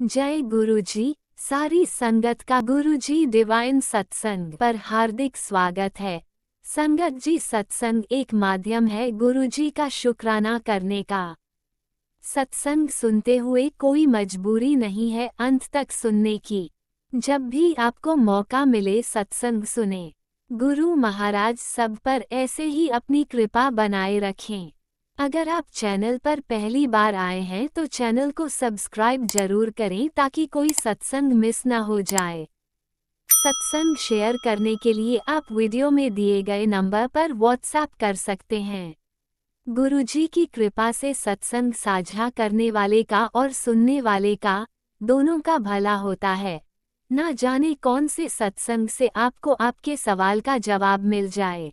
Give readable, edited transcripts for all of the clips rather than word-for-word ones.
जय गुरुजी। सारी संगत का गुरुजी डिवाइन सत्संग पर हार्दिक स्वागत है। संगत जी, सत्संग एक माध्यम है गुरुजी का शुक्राना करने का। सत्संग सुनते हुए कोई मजबूरी नहीं है अंत तक सुनने की। जब भी आपको मौका मिले सत्संग सुने। गुरु महाराज सब पर ऐसे ही अपनी कृपा बनाए रखें। अगर आप चैनल पर पहली बार आए हैं तो चैनल को सब्सक्राइब जरूर करें ताकि कोई सत्संग मिस ना हो जाए। सत्संग शेयर करने के लिए आप वीडियो में दिए गए नंबर पर व्हाट्सएप कर सकते हैं। गुरुजी की कृपा से सत्संग साझा करने वाले का और सुनने वाले का दोनों का भला होता है। ना जाने कौन से सत्संग से आपको आपके सवाल का जवाब मिल जाए।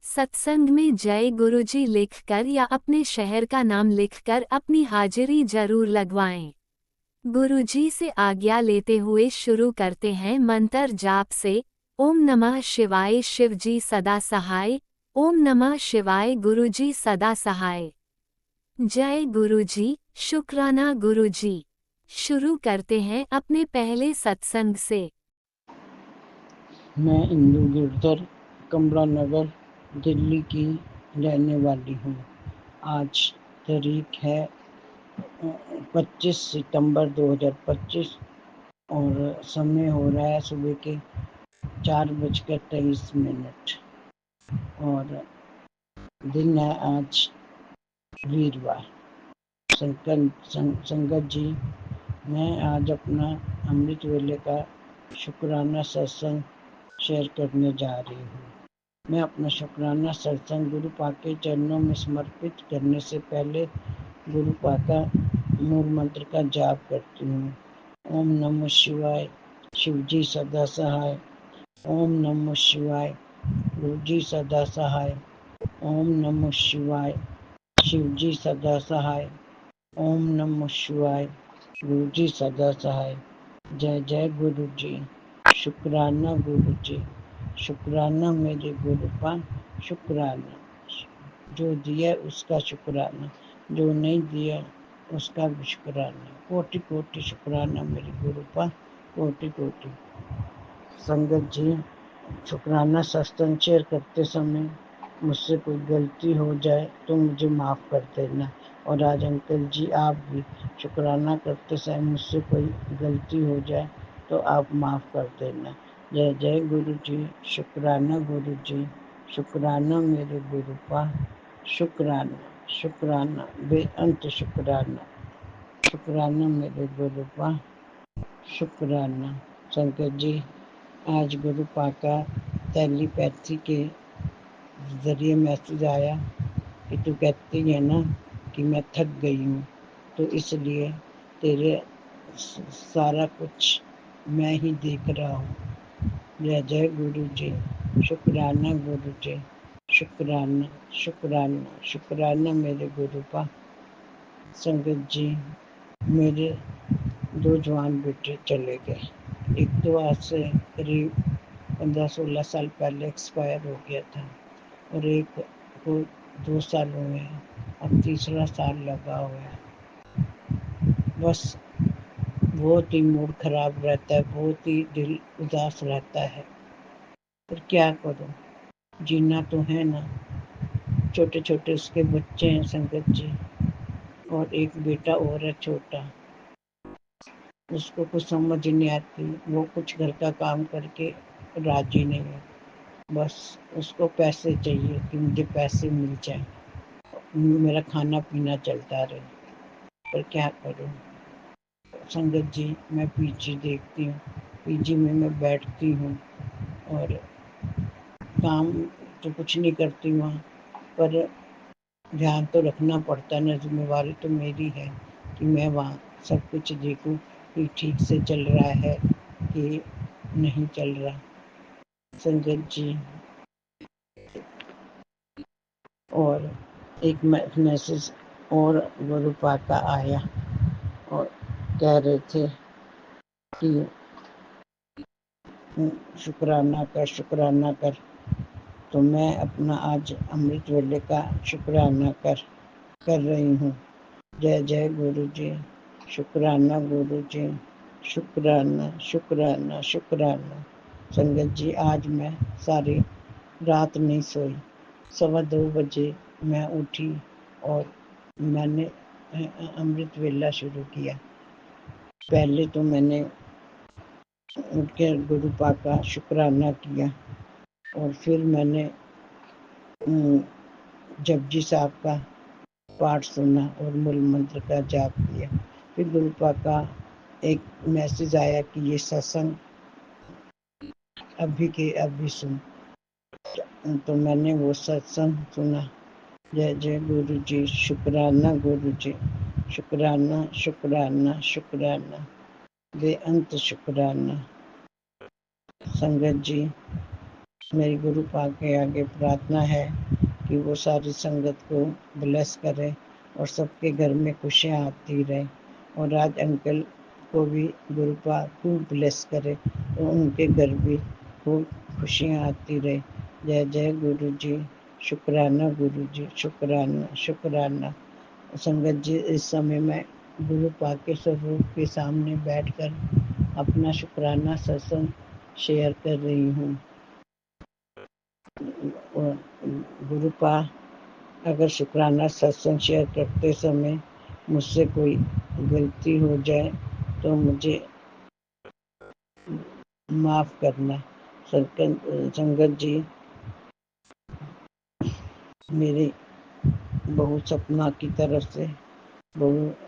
सत्संग में जय गुरुजी लिखकर या अपने शहर का नाम लिखकर अपनी हाजिरी जरूर लगवाएं। गुरुजी से आज्ञा लेते हुए शुरू करते हैं मंत्र जाप से। ओम नमः शिवाय शिवजी सदा सहाय। ओम नमः शिवाय गुरुजी सदा सहाय। जय गुरुजी, शुक्राना गुरुजी। शुरू करते हैं अपने पहले सत्संग से। मैं इंदु गिरधर कमला नगर दिल्ली की रहने वाली हूँ। आज तारीख है 25 सितंबर 2025 और समय हो रहा है सुबह के 4:23 और दिन है आज वीरवार। संगत जी, मैं आज अपना अमृत वेले का शुक्राना सत्संग शेयर करने जा रही हूँ। मैं अपना शुक्राना सत्संग गुरु पाक के चरणों में समर्पित करने से पहले गुरु पाक का मूल मंत्र का जाप करती हूँ। ओम नमः शिवाय, शिवजी सदा सहाय। ओम नमः शिवाय, गुरुजी सदा सहाय। ओम नमः शिवाय, शिवजी सदा सहाय। ओम नमः शिवाय, गुरुजी सदा सहाय। जय जय गुरुजी। शुक्राना गुरुजी, शुक्राना मेरे गुरु का शुक्राना। जो दिया उसका शुक्राना, जो नहीं दिया उसका भी शुक्राना। कोटि कोटि शुक्राना मेरे गुरु का, कोटि कोटि। संगत जी, शुक्राना सत्संग शेयर करते समय मुझसे कोई गलती हो जाए तो मुझे माफ़ कर देना। और आज अंकल जी, आप भी शुक्राना करते समय मुझसे कोई गलती हो जाए तो आप माफ़ कर देना। जय जय गुरु जी। शुक्राना गुरु जी, शुक्राना मेरे गुरु का शुक्राना। शुक्राना बेअंत शुक्राना, शुक्राना मेरे गुरु का शुक्राना। संगत जी, आज गुरु पाका टेलीपैथी के जरिए मैसेज आया कि तू कहती है ना कि मैं थक गई हूँ, तो इसलिए तेरे सारा कुछ मैं ही देख रहा हूँ। जय जय गुरु जी। शुक्राना गुरु जी, शुक्राना शुक्राना शुक्राना मेरे गुरु का। संगत जी, मेरे 2 जवान बेटे चले गए। एक तो आज से करीब 15-16 साल पहले एक्सपायर हो गया था और एक को 2 साल हुए हैं, अब तीसरा साल लगा हुआ है। बस बहुत ही मूड खराब रहता है, बहुत ही दिल उदास रहता है, पर क्या करूं, जीना तो है ना। छोटे छोटे उसके बच्चे हैं संगत जी, और एक बेटा और है छोटा। उसको कुछ समझ नहीं आती, वो कुछ घर का काम करके राजी नहीं है। बस उसको पैसे चाहिए कि मुझे पैसे मिल जाए, मेरा खाना पीना चलता रहे, पर क्या करूं। संगत जी, मैं पीजी देखती हूँ, पीजी में मैं बैठती हूँ और काम तो कुछ नहीं करती वहाँ, पर ध्यान तो रखना पड़ता है ना। जिम्मेवारी तो मेरी है कि मैं वहाँ सब कुछ देखूं कि ठीक से चल रहा है कि नहीं चल रहा। संगत जी, और एक मैसेज और गुरु पाक का आया और कह रहे थे कि शुक्राना कर, शुक्राना कर। तो मैं अपना आज अमृत वेले का शुक्राना कर रही हूँ। जय जय गुरु जी। शुक्राना गुरु जी, शुक्राना शुक्राना शुक्राना। संगत जी, आज मैं सारी रात नहीं सोई। 2:15 बजे मैं उठी और मैंने अमृत वेला शुरू किया। पहले तो मैंने उनके गुरु पाक का शुक्राना किया और फिर मैंने जपजी साहब का पाठ सुना और मूल मंत्र का जाप किया। फिर गुरु पाक का एक मैसेज आया कि ये सत्संग अभी के अभी सुन, तो मैंने वो सत्संग सुना। जय जय गुरु जी, शुक्राना गुरु जी, शुक्राना शुक्राना शुक्राना, बेअंत शुक्राना। संगत जी, मेरी गुरु पाक के आगे प्रार्थना है कि वो सारी संगत को ब्लेस करे और सबके घर में खुशियाँ आती रहे। और आज अंकल को भी गुरु पाक खूब ब्लेस करे और उनके घर भी खूब खुशियाँ आती रहे। जय जय गुरु जी, शुक्राना गुरु जी, शुक्राना शुक्राना। संगत जी, इस समय मैं गुरु पाक के स्वरूप के सामने बैठकर अपना शुक्राना सत्संग शेयर कर रही हूँ। गुरु पाक अगर शुक्राना सत्संग शेयर करते समय मुझसे कोई गलती हो जाए तो मुझे माफ़ करना। संगत जी, मेरी बहू सपना की तरफ से,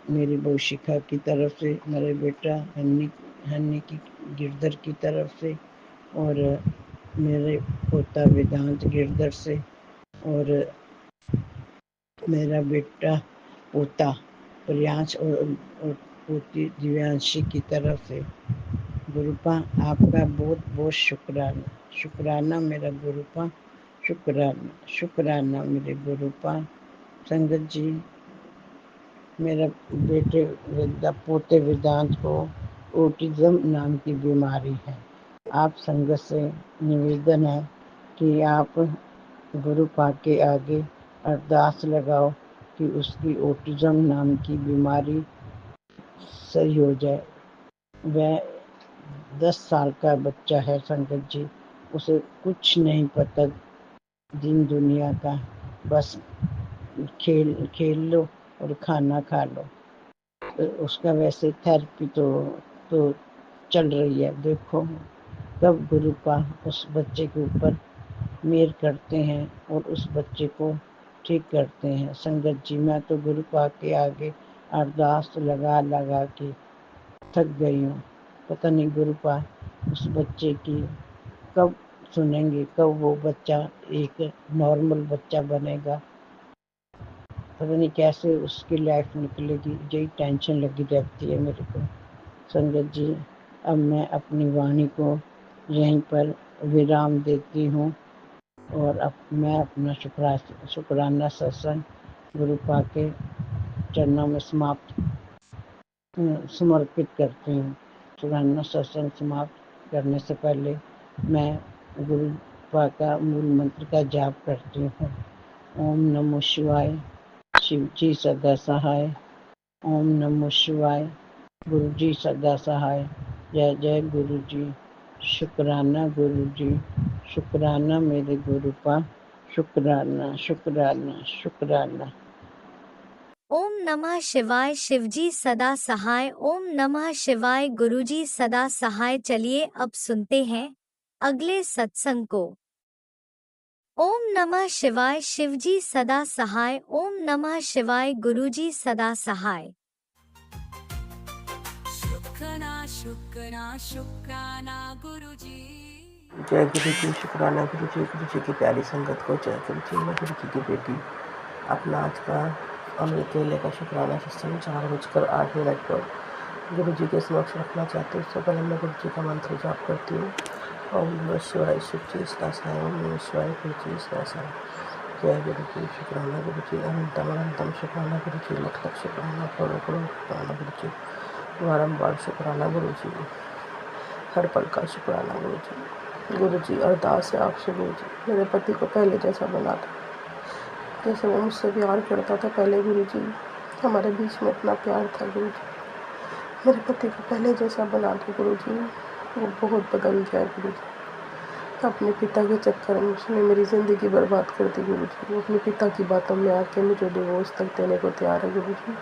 मेरी बहू शिखा की तरफ से, मेरे बेटा हन्नी की गिरधर की तरफ से और मेरे पोता वेदांत गिरधर से और मेरा बेटा पोता प्रियांश और पोती दिव्यांशी की तरफ से। गुरुपा आपका बहुत बहुत शुक्राना। शुक्राना मेरा गुरुपा, शुक्राना शुक्राना मेरे गुरुपा। संगत जी, मेरा पोते वेदांत को ऑटिज्म नाम की बीमारी है। आप संगत से निवेदन है कि आप गुरु पाक के आगे अरदास लगाओ कि उसकी ऑटिज्म नाम की बीमारी सही हो जाए। वह 10 साल का बच्चा है संगत जी, उसे कुछ नहीं पता दिन दुनिया का, बस खेल लो और खाना खा लो। तो उसका वैसे थेरेपी तो चल रही है। देखो कब गुरु पाक उस बच्चे के ऊपर मेहर करते हैं और उस बच्चे को ठीक करते हैं। संगत जी, मैं तो गुरु पाक के आगे अरदास लगा के थक गई हूँ। पता नहीं गुरु पाक उस बच्चे की कब सुनेंगे, कब वो बच्चा एक नॉर्मल बच्चा बनेगा। पता नहीं कैसे उसकी लाइफ निकलेगी, यही टेंशन लगी रहती है मेरे को। संगत जी, अब मैं अपनी वाणी को यहीं पर विराम देती हूँ और अब मैं अपना शुक्राना सत्संग गुरु पाक के चरणों में समर्पित करती हूँ। शुक्राना सत्संग समाप्त करने से पहले मैं गुरु पाक का मूल मंत्र का जाप करती हूँ। ओम नमो शिवाय, शिव जी सदा सहाय। ओम नमो शिवाय, गुरु जी सदा सहाय। जय जय गुरु जी, शुक्राना गुरु जी, शुक्राना मेरे गुरु पाक, शुक्राना शुक्राना शुक्राना। ओम नमः शिवाय, शिवजी सदा सहाय। ओम नमः शिवाय, गुरुजी सदा सहाय। चलिए अब सुनते हैं अगले सत्संग को। ओम नमः शिवाय, शिवजी सदा सहाय। ओम नमः शिवाय, गुरुजी सदा सहाय। शुक्राना गुरुजी। जय गुरु जी, शुक्राना गुरु जी की प्यारी संगत को जय गुरु जी। मैं गुरु जी की बेटी अपना आज का अमृत वेले का शुक्राना सत्संग 4:08 पर गुरु जी के समक्ष रखना चाहती हूँ। उससे पहले मैं गुरु जी का मंत्र जाप करती हूँ। ओम नमः शिवाय, शिव जी सदा सहाय। ओम नमः शिवाय, गुरु जी सदा सहाय। जय गुरु जी, शुक्राना गुरु जी। अनंतम अनंतम शुक्राना गुरु जी। लख लख शुक्राना, करोड़ करोड़ शुक्राना गुरु जी। बारंबार शुक्राना गुरु जी, हर पल का शुक्राना गुरु जी। गुरु जी, अरदास है आपसे गुरु जी, मेरे पति को पहले जैसा बना था, जैसे वो मुझसे प्यार करता था पहले गुरु जी। हमारे बीच में इतना प्यार था गुरु जी, मेरे पति को पहले जैसा बना दो गुरुजी। वो बहुत बदल गया है गुरुजी। अपने पिता के चक्कर में उसने मेरी ज़िंदगी बर्बाद कर दी गुरुजी। वो अपने पिता की बातों में आके मुझे डिवोर्स तक देने को तैयार है गुरुजी।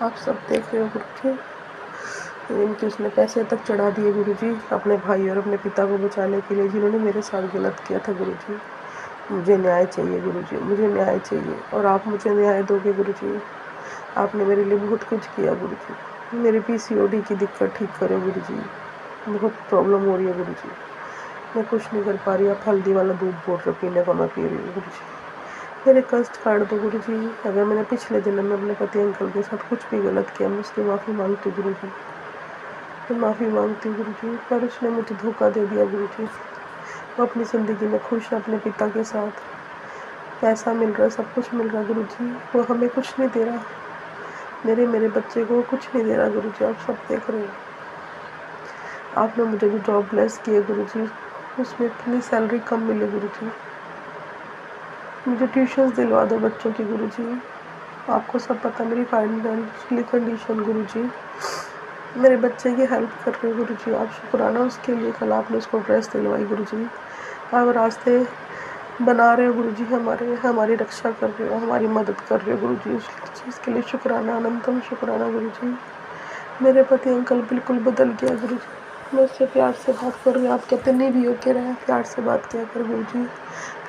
आप सब देख रहे हो गुरुजी। इनके उसने पैसे तक चढ़ा दिए गुरुजी अपने भाई और अपने पिता को बचाने के लिए, जिन्होंने मेरे साथ गलत किया था गुरुजी। मुझे न्याय चाहिए गुरुजी, मुझे न्याय चाहिए और आप मुझे न्याय दोगे गुरुजी। आपने मेरे लिए बहुत कुछ किया गुरुजी। मेरी पीसीओडी की दिक्कत ठीक करो गुरुजी। बहुत प्रॉब्लम हो रही है गुरुजी। मैं कुछ नहीं कर पा रही। आप हल्दी वाला दूध बोल रहे पीने को, मैं पी रही हूँ गुरुजी। मेरे कष्ट काट दो गुरुजी। अगर मैंने पिछले जन्म में अपने पति अंकल के साथ कुछ भी गलत किया, मैं उसकी माफ़ी मांगती हूँ गुरुजी। मैं माफ़ी मांगती हूँ गुरुजी, पर उसने मुझे धोखा दे दिया गुरुजी। वो अपनी ज़िंदगी में खुश है अपने पिता के साथ। पैसा मिल रहा है, सब कुछ मिल रहा है गुरुजी। वो हमें कुछ नहीं दे रहा। मेरे बच्चे को कुछ नहीं दे रहा गुरुजी। आप सब देख रहे हो। आपने मुझे जो जॉब ब्लेस की है गुरुजी, उसमें इतनी सैलरी कम मिली गुरुजी। मुझे ट्यूशन्स दिलवा दो बच्चों की गुरुजी। आपको सब पता मेरी फाइनेंशियली कंडीशन गुरुजी। मेरे बच्चे की हेल्प कर रहे हो गुरुजी। आप शुक्राना उसके लिए। कल आपने उसको ड्रेस दिलवाई गुरुजी। आप रास्ते बना रहे हो गुरुजी, हमारी रक्षा कर रहे हो, हमारी मदद कर रहे हो गुरुजी। उस चीज़ के लिए शुक्राना, अनंतम शुक्राना गुरुजी। मेरे पति अंकल बिल्कुल बदल गया गुरुजी। मैं उससे प्यार से बात कर रही हूँ। आप कहते नहीं भी हो के रहे, प्यार से बात किया कर गुरुजी।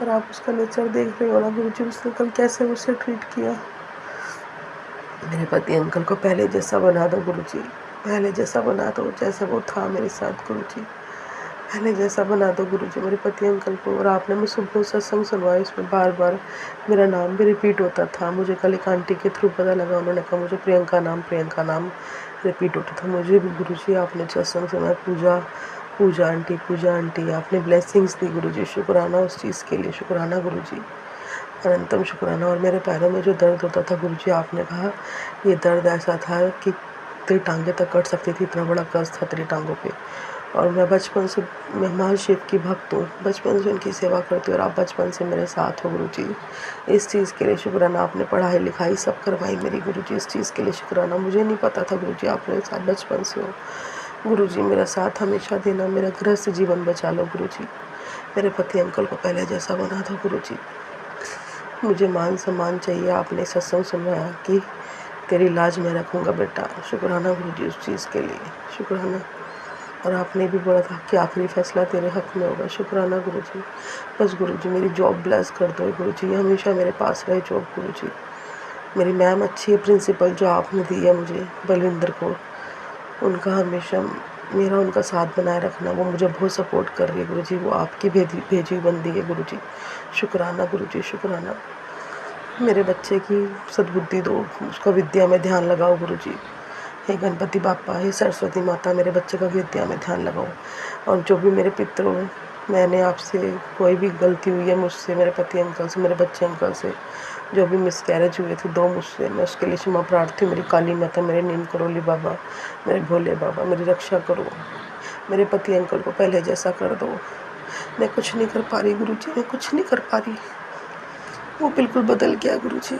पर आप उसका नेचर देख रहे हो ना गुरुजी। उसने कल कैसे मुझसे ट्रीट किया। मेरे पति अंकल को पहले जैसा बना दो गुरुजी। पहले जैसा बना दो, जैसा वो था मेरे साथ गुरुजी। पहले जैसा बना दो गुरुजी मेरे पति अंकल को। और आपने मुझसे बहुत सत्संग सुनवाया, इसमें बार बार मेरा नाम भी रिपीट होता था। मुझे कल एक आंटी के थ्रू पता लगा, उन्होंने कहा मुझे प्रियंका नाम रिपीट होता था। मुझे भी गुरुजी आपने सत्संग सुनाया, पूजा आंटी आपने ब्लेसिंग्स दी गुरुजी। शुक्राना उस चीज़ के लिए, शुक्राना गुरुजी, अनंतम शुक्राना। और मेरे पैरों में जो दर्द होता था गुरुजी, आपने कहा ये दर्द ऐसा था कि तेरी टांगें तक कट सकती थी, इतना बड़ा कर्ज था तेरी टांगों पे। और मैं बचपन से मेहमान शिव की भक्त हूँ, बचपन से उनकी सेवा करती हूँ और आप बचपन से मेरे साथ हो गुरुजी। इस चीज़ के लिए शुक्राना। आपने पढ़ाई लिखाई सब करवाई मेरी गुरुजी, इस चीज़ के लिए शुक्राना। मुझे नहीं पता था गुरुजी आप मेरे साथ बचपन से हो गुरुजी। मेरा साथ हमेशा देना, मेरा गृहस्थ जीवन बचा लो गुरुजी। मेरे पति अंकल को पहले जैसा बना दो गुरुजी। मुझे मान सम्मान चाहिए। आपने सत्संग सुनवाया कि तेरी लाज मैं रखूँगा बेटा। शुक्राना गुरुजी उस चीज़ के लिए, शुक्राना। और आपने भी बोला था कि आखिरी फैसला तेरे हक़ में होगा। शुक्राना गुरुजी। बस गुरुजी मेरी जॉब ब्लेस कर दो गुरुजी, हमेशा मेरे पास रहे जॉब गुरुजी। मेरी मैम अच्छी है, प्रिंसिपल जो आपने दी है मुझे बलविंदर को, उनका हमेशा मेरा उनका साथ बनाए रखना। वो मुझे बहुत सपोर्ट कर रही है गुरुजी। वो आपकी भेजी बंदी है गुरुजी। शुक्राना गुरुजी, शुक्राना। मेरे बच्चे की सद्बुद्धि दो, उसका विद्या में ध्यान लगाओ गुरुजी। हे गणपति बापा, हे सरस्वती माता, मेरे बच्चे का विद्या में ध्यान लगाओ। और जो भी मेरे पितरों, मैंने आपसे कोई भी गलती हुई है मुझसे, मेरे पति अंकल से, मेरे बच्चे अंकल से, जो भी मिसकैरेज हुए थे 2 मुझसे, मैं उसके लिए क्षमा प्रार्थी। मेरी काली माता, मेरे नीम करोली बाबा, मेरे भोले बाबा, मेरी रक्षा करो। मेरे पति अंकल को पहले जैसा कर दो। मैं कुछ नहीं कर पा रही गुरुजी, मैं कुछ नहीं कर पा रही। वो बिल्कुल बदल गया गुरुजी।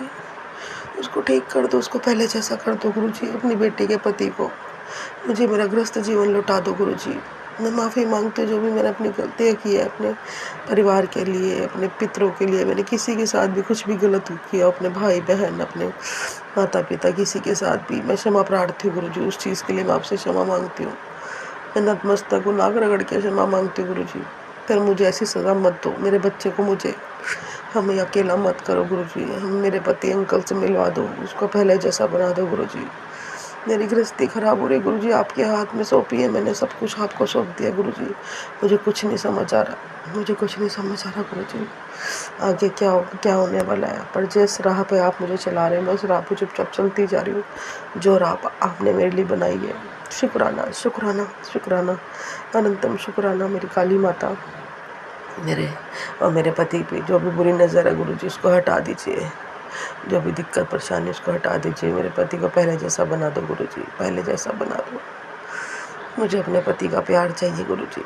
उसको ठीक कर दो, उसको पहले जैसा कर दो गुरुजी। अपनी बेटी के पति को मुझे मेरा गृहस्थ जीवन लौटा दो गुरुजी। मैं माफ़ी मांगती हूँ जो भी मैंने अपनी गलतियाँ की है, अपने परिवार के लिए, अपने पितरों के लिए। मैंने किसी के साथ भी कुछ भी गलत किया, अपने भाई बहन, अपने माता पिता, किसी के साथ भी, मैं क्षमा प्रार्थी हूँ गुरुजी। उस चीज़ के लिए मैं आपसे क्षमा मांगती हूँ। मैं नतमस्तक हूँ, नाक रगड़ के क्षमा मांगती हूँ गुरुजी। फिर मुझे ऐसी सज़ा मत दो, मेरे बच्चे को मुझे हमें अकेला मत करो गुरुजी। हम मेरे पति अंकल से मिलवा दो, उसको पहले जैसा बना दो गुरुजी। मेरी गृहस्थी खराब हो रही गुरुजी, आपके हाथ में सौंपी है मैंने, सब कुछ आपको सौंप दिया गुरुजी। मुझे कुछ नहीं समझ आ रहा, मुझे कुछ नहीं समझ आ रहा गुरुजी। आगे क्या होने वाला है। पर जिस राह पे आप मुझे चला रहे हैं, मैं उस राह पे चुपचाप चलती जा रही हूँ, जो राह आपने मेरे लिए बनाई है। शुक्राना, शुक्राना, शुक्राना, अनंतम शुक्राना। मेरी काली माता, मेरे और मेरे पति पे जो भी बुरी नज़र है गुरुजी, उसको हटा दीजिए। जो भी दिक्कत परेशानी उसको हटा दीजिए। मेरे पति को पहले जैसा बना दो गुरुजी, पहले जैसा बना दो। मुझे अपने पति का प्यार चाहिए गुरुजी।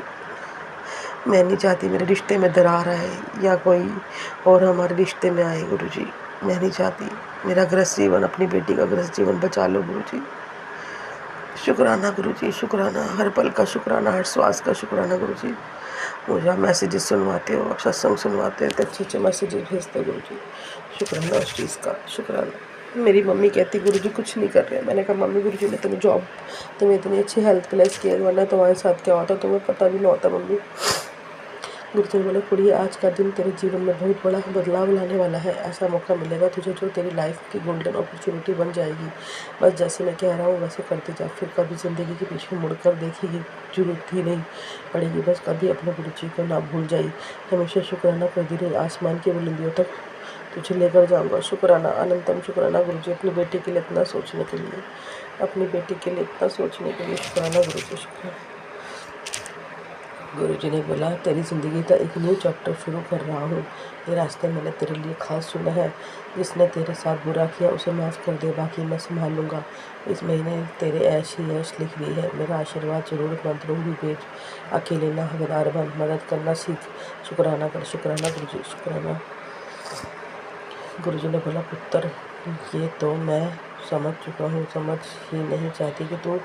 मैं नहीं चाहती मेरे रिश्ते में दरार आए या कोई और हमारे रिश्ते में आए गुरुजी। मैं नहीं चाहती। मेरा गृहस्थ जीवन, अपनी बेटी का गृहस्थ जीवन बचा लो गुरुजी। शुक्राना गुरुजी, शुक्राना, हर पल का शुक्राना, हर श्वास का शुक्राना गुरुजी। मुझे आप मैसेजेस सुनवाते हो, आप सत्संग सुनवाते हो, तो अच्छे अच्छे मैसेजेस भेजते हो गुरुजी। शुक्राना उस चीज़ का, शुक्राना। मेरी मम्मी कहती गुरुजी कुछ नहीं कर रहे। मैंने कहा मम्मी गुरुजी ने तुम्हें जॉब, तुम्हें इतनी अच्छी हेल्थ प्लेस किया, वरना तुम्हारे साथ क्या होता तुम्हें पता भी नहीं होता मम्मी। गुरुदेव बोले कुड़ी, आज का दिन तेरे जीवन में बहुत बड़ा बदलाव लाने वाला है। ऐसा मौका मिलेगा तुझे जो तेरी लाइफ की गोल्डन अपॉर्चुनिटी बन जाएगी। बस जैसे मैं कह रहा हूँ वैसे करते जा, फिर कभी ज़िंदगी के पीछे मुड़कर देखेगी जरूरत ही नहीं पड़ेगी। बस कभी अपने गुरु जी को ना भूल जाई। हमेशा शुक्राना करती रही, आसमान की बुलंदियों तक तुझे लेकर जाऊँगा। शुक्राना, अनंतम शुक्राना गुरु जी, अपनी बेटी के लिए इतना सोचने के लिए, अपनी बेटी के लिए इतना सोचने के लिए शुक्राना गुरु जी, शुक्राना। गुरुजी ने बोला तेरी ज़िंदगी का एक न्यू चैप्टर शुरू कर रहा हूँ। ये रास्ते मैंने तेरे लिए खास चुना है। जिसने तेरे साथ बुरा किया उसे माफ़ कर दे, बाकी मैं संभाल लूँगा। इस महीने तेरे ऐश ही ऐश लिख दी है। मेरा आशीर्वाद ज़रूरतमंद लोग भी भेज, अकेले ना हकदार बन, मदद करना सीख। शुक्राना कर, शुक्राना गुरुजी, शुक्राना। गुरुजी ने बोला पुत्र, ये तो मैं समझ चुका हूँ, समझ ही नहीं चाहती कि तू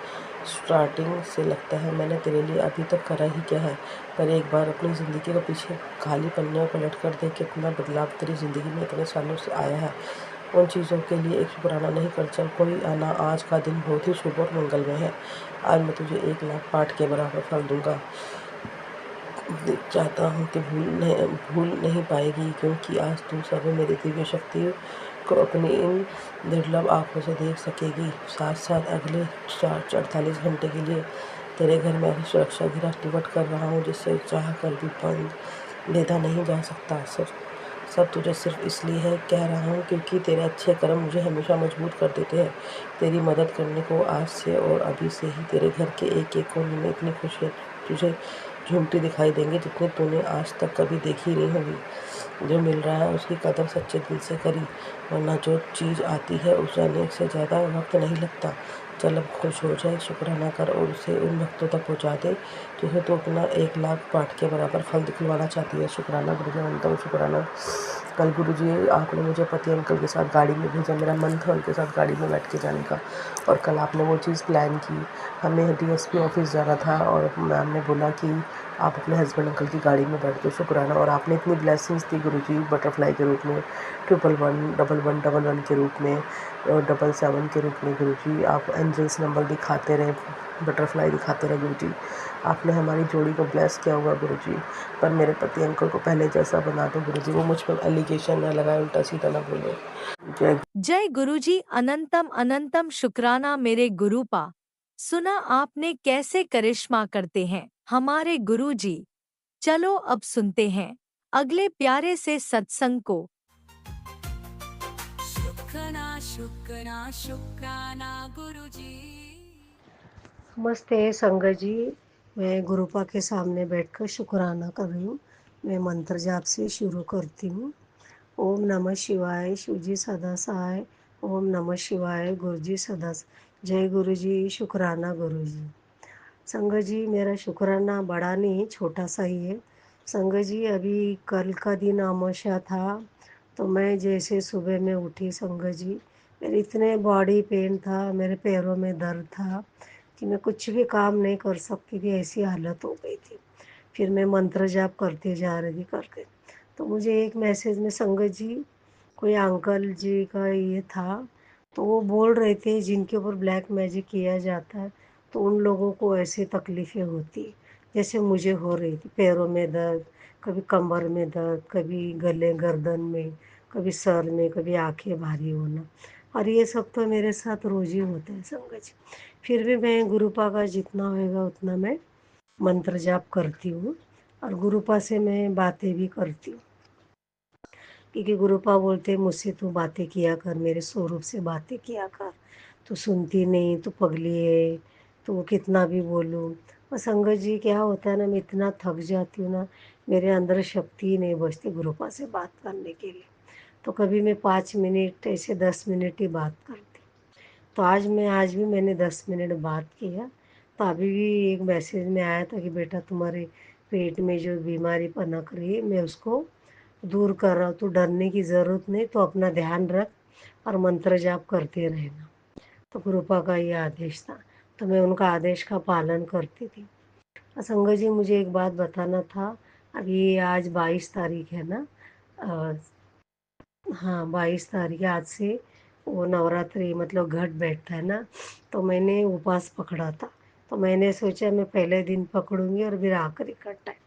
स्टार्टिंग से लगता है मैंने तेरे लिए अभी तक करा ही क्या है। पर एक बार अपनी ज़िंदगी को पीछे खाली पन्ने पर पलट कर देख, कितना बदलाव तेरी ज़िंदगी में इतने सालों से आया है। उन चीज़ों के लिए एक शुक्राना नहीं कर चल कोई आना। आज का दिन बहुत ही शुभ और मंगलमय है। आज मैं तुझे 1,00,000 पाठ के बराबर फल दूंगा। चाहता हूँ कि भूल नहीं पाएगी, क्योंकि आज तू सब मेरी दिव्य शक्ति को अपनी इन दुर्लभ आँखों से देख सकेगी। साथ साथ अगले 48 घंटे के लिए तेरे घर में ऐसी सुरक्षा घेरा टिकट कर रहा हूँ जिससे चाह कर भी बंद बेधा नहीं जा सकता। सब तुझे सिर्फ इसलिए है कह रहा हूँ क्योंकि तेरे अच्छे कर्म मुझे हमेशा मजबूत कर देते हैं। तेरी मदद करने को आज से और अभी से ही तेरे घर के एक एक कोने में इतनी खुशियाँ तुझे झूमती दिखाई देंगी जितनी तूने आज तक कभी देखी नहीं होगी। जो मिल रहा है उसकी कदर सच्चे दिल से करी, वरना जो चीज़ आती है उसे आने से ज़्यादा वक्त नहीं लगता। चल अब खुश हो जाए, शुक्राना कर और उसे उन भक्तों तक पहुँचा दे जिसे तो अपना 1,00,000 पाठ के बराबर फल दिखवाना चाहती है। शुक्राना गुरुजी, अनंतम शुक्राना। कल गुरुजी आपने मुझे पति अंकल के साथ गाड़ी में भेजा, मेरा मन था उनके साथ गाड़ी में बैठ के जाने का, और कल आपने वो चीज़ प्लान की। हमें डीएसपी ऑफिस जाना था और मैम ने बोला कि आप अपने हस्बैंड अंकल की गाड़ी में बैठ के शुक्राना। और आपने इतनी ब्लेसिंग्स दी गुरुजी, बटरफ्लाई के रूप में, 111, 1111 के रूप में और 77 के रूप में गुरुजी। आप एंजल्स नंबर दिखाते रहे, बटरफ्लाई दिखाते रहे गुरुजी। आपने हमारी जोड़ी को ब्लेस किया हुआ गुरुजी। पर मेरे पति अंकल को पहले जैसा बना दो गुरुजी, वो मुझ पर एलिगेशन ना लगाए, उल्टा सीधा ना बोले। जय जय गुरुजी, अनंतम अनंतम शुक्राना मेरे गुरुपा। सुना आपने कैसे करिश्मा करते हैं हमारे गुरुजी। चलो अब सुनते हैं अगले प्यारे से सत्संग को। शुक्राना शुक्राना शुक्राना गुरुजी। नमस्ते संगत जी, मैं गुरुपा के सामने बैठकर शुक्राना कर रही हूँ। मैं मंत्र जाप से शुरू करती हूँ। ओम नमः शिवाय, शिवजी सदा सहाय। ओम नमः शिवाय, गुरुजी सदा जय गुरुजी, शुक्राना गुरुजी। संगत जी, मेरा शुक्राना बड़ा नहीं, छोटा सा ही है। संगत जी, अभी कल का दिन अमावस्या था, तो मैं जैसे सुबह में उठी संगत जी, मेरे इतने बॉडी पेन था, मेरे पैरों में दर्द था कि मैं कुछ भी काम नहीं कर सकती थी, ऐसी हालत हो गई थी। फिर मैं मंत्र जाप करते जा रही थी करके, तो मुझे एक मैसेज में संगत जी, कोई अंकल जी का ये था, तो वो बोल रहे थे जिनके ऊपर ब्लैक मैजिक किया जाता है तो उन लोगों को ऐसी तकलीफ़ें होती जैसे मुझे हो रही थी। पैरों में दर्द, कभी कमर में दर्द, कभी गले गर्दन में, कभी सर में, कभी आंखें भारी होना, और ये सब तो मेरे साथ रोज़ ही होता है संगत जी। फिर भी मैं गुरुपा का जितना होएगा उतना मैं मंत्र जाप करती हूँ, और गुरुपा से मैं बातें भी करती हूँ, क्योंकि गुरुपा बोलते हैं मुझसे तू बातें किया कर, मेरे स्वरूप से बातें किया कर, तू सुनती नहीं, तू पगली है, तो कितना भी बोलूँ। और संगत जी, क्या होता है ना, मैं इतना थक जाती हूँ ना, मेरे अंदर शक्ति ही नहीं बचती गुरुपा से बात करने के लिए। तो कभी मैं 5 मिनट, ऐसे 10 मिनट ही बात करती। तो आज भी मैंने 10 मिनट बात किया। तो अभी भी एक मैसेज में आया था कि बेटा तुम्हारे पेट में जो बीमारी पनक रही है मैं उसको दूर कर रहा हूँ, तो डरने की ज़रूरत नहीं, तो अपना ध्यान रख और मंत्र जाप करते रहना। तो कृपा का ये आदेश था। तो मैं उनका आदेश का पालन करती थी। संगत जी, मुझे एक बात बताना था। अभी आज 22 तारीख है ना। अ, हाँ, 22 तारीख है। आज से वो नवरात्रि मतलब घट बैठता है ना, तो मैंने उपवास पकड़ा था। तो मैंने सोचा मैं पहले दिन पकड़ूंगी और फिर आखिरी का टाइम।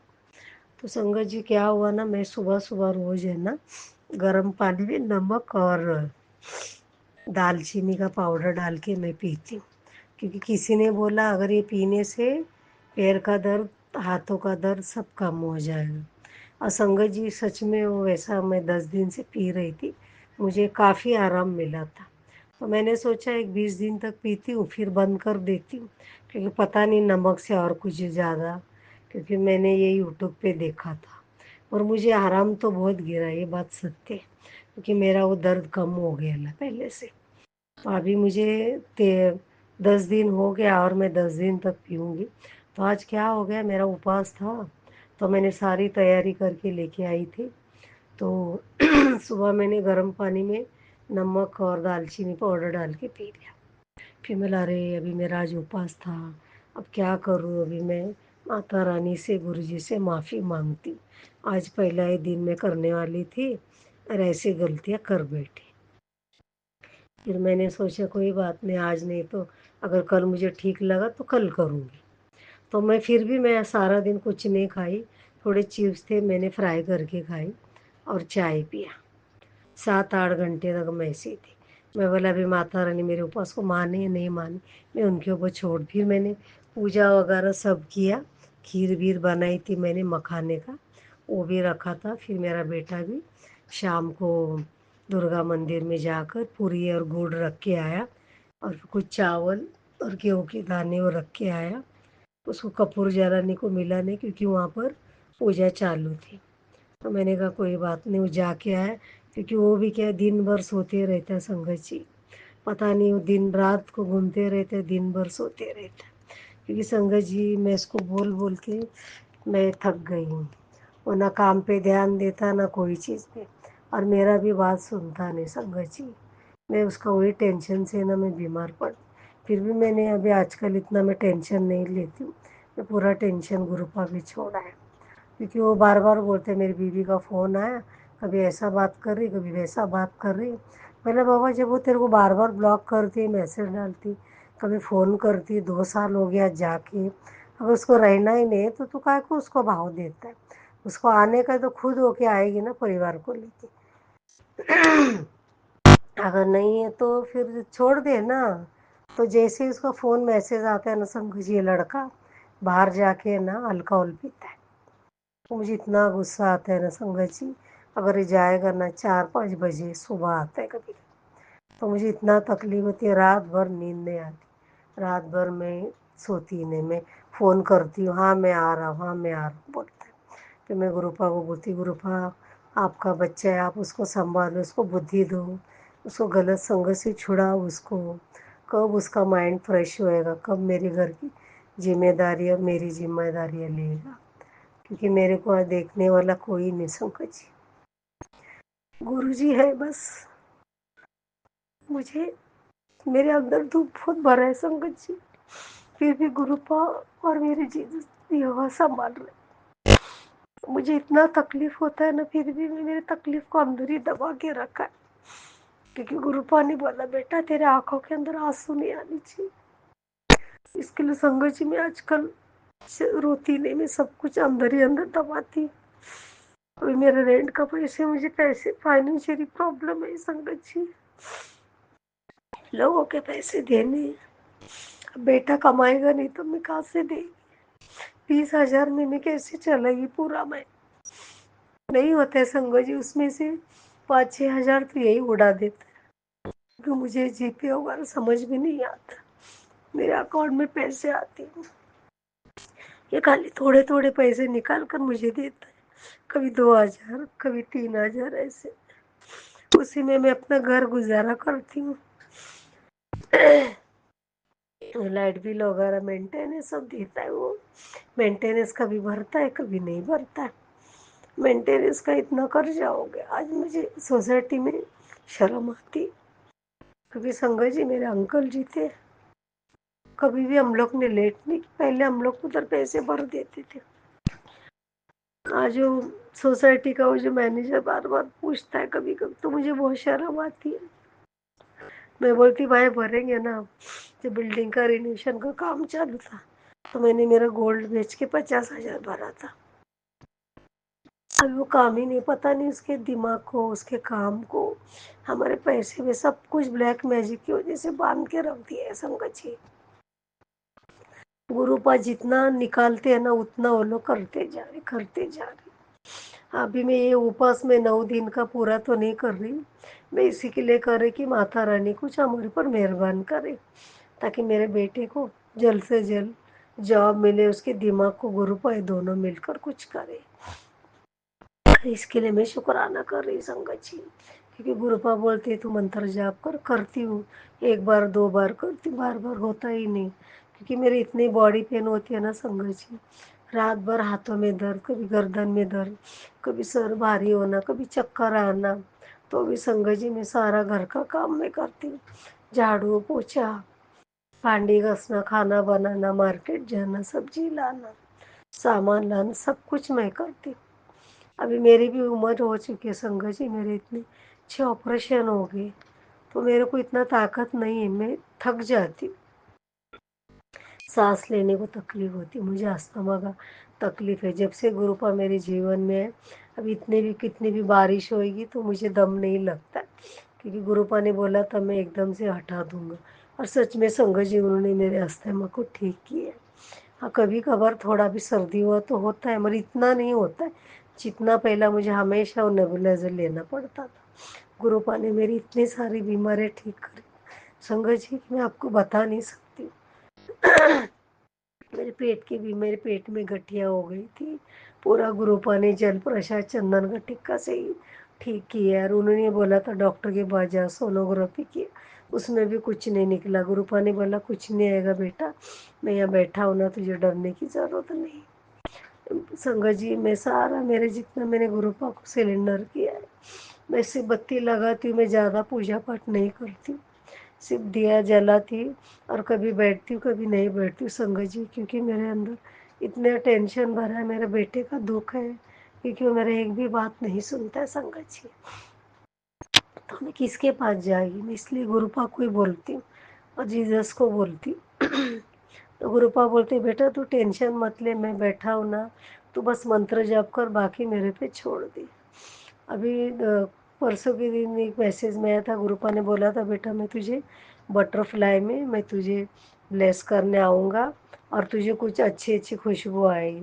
तो संगत जी, क्या हुआ ना, मैं सुबह सुबह रोज है ना गर्म पानी में नमक और दालचीनी का पाउडर डाल के मैं पीती हूँ। क्योंकि किसी ने बोला अगर ये पीने से पैर का दर्द, हाथों का दर्द सब कम हो जाएगा। और संगत जी, सच में वो वैसा मैं 10 दिन से पी रही थी, मुझे काफ़ी आराम मिला था। तो मैंने सोचा एक 20 दिन तक पीती हूँ, फिर बंद कर देती हूँ। क्योंकि पता नहीं नमक से और कुछ ज़्यादा, क्योंकि मैंने ये यूट्यूब पे देखा था और मुझे आराम तो बहुत गिरा, ये बात सत्य है। क्योंकि मेरा वो दर्द कम हो गया है पहले से। तो अभी मुझे 10 दिन हो गया और मैं 10 दिन तक पीऊँगी। तो आज क्या हो गया, मेरा उपवास था, तो मैंने सारी तैयारी करके लेके आई थी। तो सुबह मैंने गर्म पानी में नमक और दालचीनी पाउडर डाल के पी लिया। फिर मैं ला रही अभी मेरा आज उपवास था, अब क्या करूँ। अभी मैं माता रानी से, गुरु जी से माफ़ी मांगती हूँ। आज पहला ही दिन मैं करने वाली थी और ऐसी गलतियाँ कर बैठी। फिर मैंने सोचा कोई बात नहीं, आज नहीं तो अगर कल मुझे ठीक लगा तो कल करूँगी। तो मैं फिर भी मैं सारा दिन कुछ नहीं खाई। थोड़े चिप्स थे, मैंने फ्राई करके खाई और चाय पिया। 7-8 घंटे तक मैं ऐसी थी। मैं बोला अभी माता रानी मेरे उपवास को माने या नहीं माने, मैं उनके ऊपर छोड़। फिर मैंने पूजा वगैरह सब किया। खीर वीर बनाई थी मैंने मखाने का, वो भी रखा था। फिर मेरा बेटा भी शाम को दुर्गा मंदिर में जाकर पूरी और गुड़ रख के आया और कुछ चावल और गेहूँ के दाने वो रख के आया। उसको कपूर जलाने को मिला नहीं क्योंकि वहाँ पर पूजा चालू थी। तो मैंने कहा कोई बात नहीं, वो जाके आया। क्योंकि वो भी क्या दिन भर सोते रहता है संगत जी, पता नहीं वो दिन रात को घूमते रहते, दिन भर सोते रहता। क्योंकि संगत जी, मैं इसको बोल बोल के मैं थक गई हूँ। वो ना काम पे ध्यान देता ना कोई चीज़ पे, और मेरा भी बात सुनता नहीं संगत जी। मैं उसका वही टेंशन से ना मैं बीमार पड़। फिर भी मैंने अभी आजकल इतना मैं टेंशन नहीं लेती हूँ। मैं पूरा टेंशन गुरुपा भी छोड़ा है। क्योंकि वो बार बार बोलते मेरी बीवी का फ़ोन आया, कभी ऐसा बात कर रही, कभी वैसा बात कर रही। मैंने बाबा, जब वो तेरे को बार बार ब्लॉक करती, मैसेज डालती, कभी फ़ोन करती, 2 साल हो गया जाके, अगर उसको रहना ही नहीं तो तू काय को उसको भाव देता है। उसको आने का तो खुद होके आएगी ना परिवार को लेके। अगर नहीं है तो फिर छोड़ दे ना। तो जैसे ही उसका फ़ोन मैसेज आता है ना, समझ ये लड़का बाहर जाके ना अल्कोहल पीता है। तो मुझे इतना गुस्सा आता है ना संगत जी। अगर ये जाएगा ना 4-5 बजे सुबह आता है कभी, तो मुझे इतना तकलीफ होती है, रात भर नींद नहीं आती। रात भर मैं सोती नहीं, मैं फ़ोन करती हूँ, हाँ मैं आ रहा हूँ, हाँ मैं आ रहा हूँ बोलता है। फिर मैं गुरुपा को बोलती, गुरुपा आपका बच्चा है, आप उसको संभालो, उसको बुद्धि दो, उसको गलत संगत से छुड़ाओ उसको। कब उसका माइंड फ्रेश होएगा, कब मेरे घर की जिम्मेदारी और मेरी जिम्मेदारियाँ लेगा। क्योंकि मेरे को आज देखने वाला कोई नहीं संकट जी, गुरु जी है बस। मुझे मेरे अंदर दुख बहुत भरा है संकट जी, फिर भी गुरुपा और मेरे जीसस यहोवा संभाल रहे। मुझे इतना तकलीफ होता है ना, फिर भी मैं मेरे तकलीफ को अंदर ही दबा के रखा है। क्योंकि गुरुपा ने बोला बेटा तेरे आंखों के अंदर आंसू नहीं आने चाहिए। इसके लिए संगत जी मैं आजकल रोती नहीं, मैं सब कुछ अंदर ही अंदर दबाती हूँ। अभी मेरे रेंट का पैसे, मुझे पैसे फाइनेंशियली प्रॉब्लम है संगत जी, लोगों के पैसे देने हैं। अब बेटा कमाएगा नहीं तो मैं कहाँ से दे। 20,000 में मैं कैसे चलेगी पूरा मैं, नहीं होते संगत जी। उसमें से 5-6 हज़ार तो यही उड़ा देते हैं। क्योंकि मुझे जीपे वगैरह समझ में नहीं आता, मेरे अकाउंट में पैसे आते हैं, ये खाली थोड़े थोड़े पैसे निकाल कर मुझे देता है। कभी 2,000, कभी 3,000 ऐसे, उसी में मैं अपना घर गुजारा करती हूँ। लाइट बिल वगैरह मेंटेनेंस सब देता है वो, मेंटेनेंस कभी भरता है कभी नहीं भरता है। मेंटेनेंस का इतना कर्जा हो गया, आज मुझे सोसाइटी में शर्म आती। क्योंकि संगत जी मेरे अंकल जी थे, कभी भी हम लोग ने लेट नहीं की। पहले हम लोग उधर पैसे भर देते थे। आज जो सोसाइटी का वो जो मैनेजर बार बार पूछता है कभी कभी, तो मुझे बहुत शर्म आती है। मैं बोलती भाई भरेंगे ना। जब बिल्डिंग का रिनोवेशन का काम चालू था तो मैंने मेरा गोल्ड बेच के 50,000 भरा था। अभी वो काम ही नहीं, पता नहीं उसके दिमाग को, उसके काम को, हमारे पैसे में सब कुछ ब्लैक मैजिक की वजह से बांध के रख दिया है संगत जी। गुरुपा जितना निकालते हैं ना उतना वो लोग करते जा रहे, करते जा रहे। अभी मैं ये उपवास में 9 दिन का पूरा तो नहीं कर रही। मैं इसी के लिए कर रही कि माता रानी कुछ हमारे पर मेहरबान करे, ताकि मेरे बेटे को जल्द से जल्द जॉब मिले, उसके दिमाग को गुरुपा ये दोनों मिलकर कुछ करे। इसके लिए मैं शुक्राना कर रही संगत जी, क्योंकि गुरुपा बोलते हैं तू मंत्र जाप कर। करती हूँ, एक बार 2 बार करती, बार बार होता ही नहीं, क्योंकि मेरी इतनी बॉडी पेन होती है ना संगत जी। रात भर हाथों में दर्द, कभी गर्दन में दर्द, कभी सर भारी होना, कभी चक्कर आना। तो भी संगत जी मैं सारा घर का काम मैं करती हूँ, झाड़ू पोछा, भांडी घसना, खाना बनाना, मार्केट जाना, सब्जी लाना, सामान लाना, सब कुछ मैं करती हूँ। अभी मेरी भी उम्र हो चुकी है संगत जी, मेरे इतने 6 ऑपरेशन हो गए, तो मेरे को इतना ताकत नहीं है, मैं थक जाती हूँ। सांस लेने को तकलीफ होती है, मुझे अस्थमा का तकलीफ है जब से गुरुपा मेरे जीवन में है। अब इतने भी कितनी भी बारिश होएगी तो मुझे दम नहीं लगता, क्योंकि गुरुपा ने बोला था मैं एकदम से हटा दूंगा। और सच में संगत जी उन्होंने मेरे अस्थमा को ठीक किया है। हाँ, कभी कभार थोड़ा भी सर्दी हुआ तो होता है, मगर इतना नहीं होता है जितना पहला मुझे हमेशा वो नेबुलाइजर लेना पड़ता था। गुरुपा ने मेरी इतनी सारी बीमारियाँ ठीक करी संगत जी कि मैं आपको बता नहीं सकती। मेरे पेट में गठिया हो गई थी, पूरा गुरुपा ने जल प्रसाद चंदन का टिक्का से ही ठीक किया। और उन्होंने बोला था डॉक्टर के पास जाओ, सोनोग्राफी किया, उसमें भी कुछ नहीं निकला। गुरुपा ने बोला कुछ नहीं आएगा बेटा, मैं यहाँ बैठा हूँ ना, तुझे डरने की ज़रूरत नहीं। संगत जी मैं सारा, मेरे जितना मैंने गुरुपा को सिलेंडर किया है, मैं सिर्फ बत्ती लगाती हूँ, मैं ज़्यादा पूजा पाठ नहीं करती हूँ, सिर्फ दिया जलाती हूँ। और कभी बैठती हूँ कभी नहीं बैठती हूँ संगत जी, क्योंकि मेरे अंदर इतने टेंशन भरा है। मेरे बेटे का दुख है, क्योंकि वो मेरा एक भी बात नहीं सुनता है संगत जी। तो मैं किसके पास जाएगी, मैं इसलिए गुरुपा को ही बोलती हूँ और जीसस को बोलती हूँ। तो गुरुपा बोलते बेटा तू टेंशन मत ले, मैं बैठा हूँ ना, तू बस मंत्र जप कर, बाकी मेरे पे छोड़ दे। अभी परसों के दिन एक मैसेज में आया था, गुरुपा ने बोला था बेटा मैं तुझे बटरफ्लाई में मैं तुझे ब्लेस करने आऊँगा और तुझे कुछ अच्छी अच्छी खुशबू आएगी।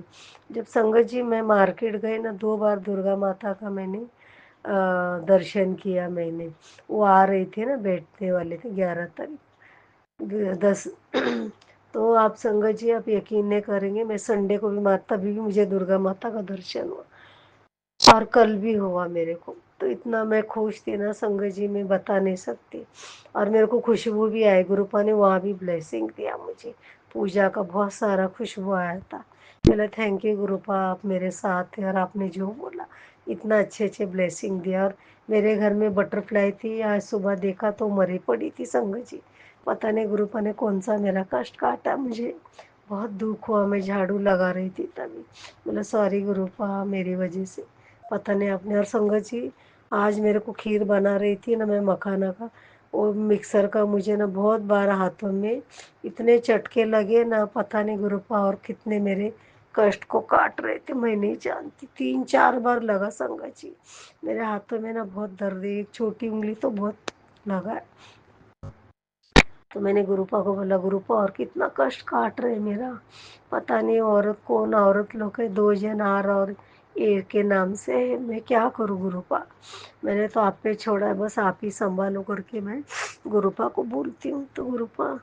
जब संगत जी मैं मार्केट गई ना, 2 बार दुर्गा माता का मैंने दर्शन किया मैंने। वो आ रही थी ना, बैठने वाले थे 11 तारीख 10। तो आप संगत जी आप यकीन नहीं करेंगे, मैं संडे को भी तभी भी मुझे दुर्गा माता का दर्शन हुआ, और कल भी हुआ मेरे को। तो इतना मैं खुश थी ना संगत जी, मैं बता नहीं सकती। और मेरे को खुशबू भी आई, गुरुपा ने वहाँ भी ब्लेसिंग दिया मुझे, पूजा का बहुत सारा खुशबू आया था। बोला थैंक यू गुरुपा, आप मेरे साथ थे और आपने जो बोला इतना अच्छे अच्छे ब्लेसिंग दिया। और मेरे घर में बटरफ्लाई थी, आज सुबह देखा तो मरी पड़ी थी संगत जी। पता नहीं गुरुपा ने कौन सा मेरा कष्ट काटा, मुझे बहुत दुख हुआ। मैं झाड़ू लगा रही थी तभी, बोला सॉरी गुरुपा मेरी वजह से, पता नहीं आपने। और संगत जी आज मेरे को खीर बना रही थी ना मैं मखाना का, वो मिक्सर का मुझे ना बहुत बार हाथों में इतने चटके लगे ना, पता नहीं गुरुपा और कितने मेरे कष्ट को काट रहे थे, मैं नहीं जानती। 3-4 बार लगा संगत जी, मेरे हाथों में ना बहुत दर्द है, एक छोटी उंगली तो बहुत लगा है। तो मैंने गुरुपा को बोला गुरुपा और कितना कष्ट काट रहे मेरा, पता नहीं औरत कौन, औरत लोग है 2 जन और एक के नाम से है, मैं क्या करूँ गुरुपा। मैंने तो आप पे छोड़ा है, बस आप ही संभालो करके मैं गुरुपा को बोलती हूँ। तो गुरुपा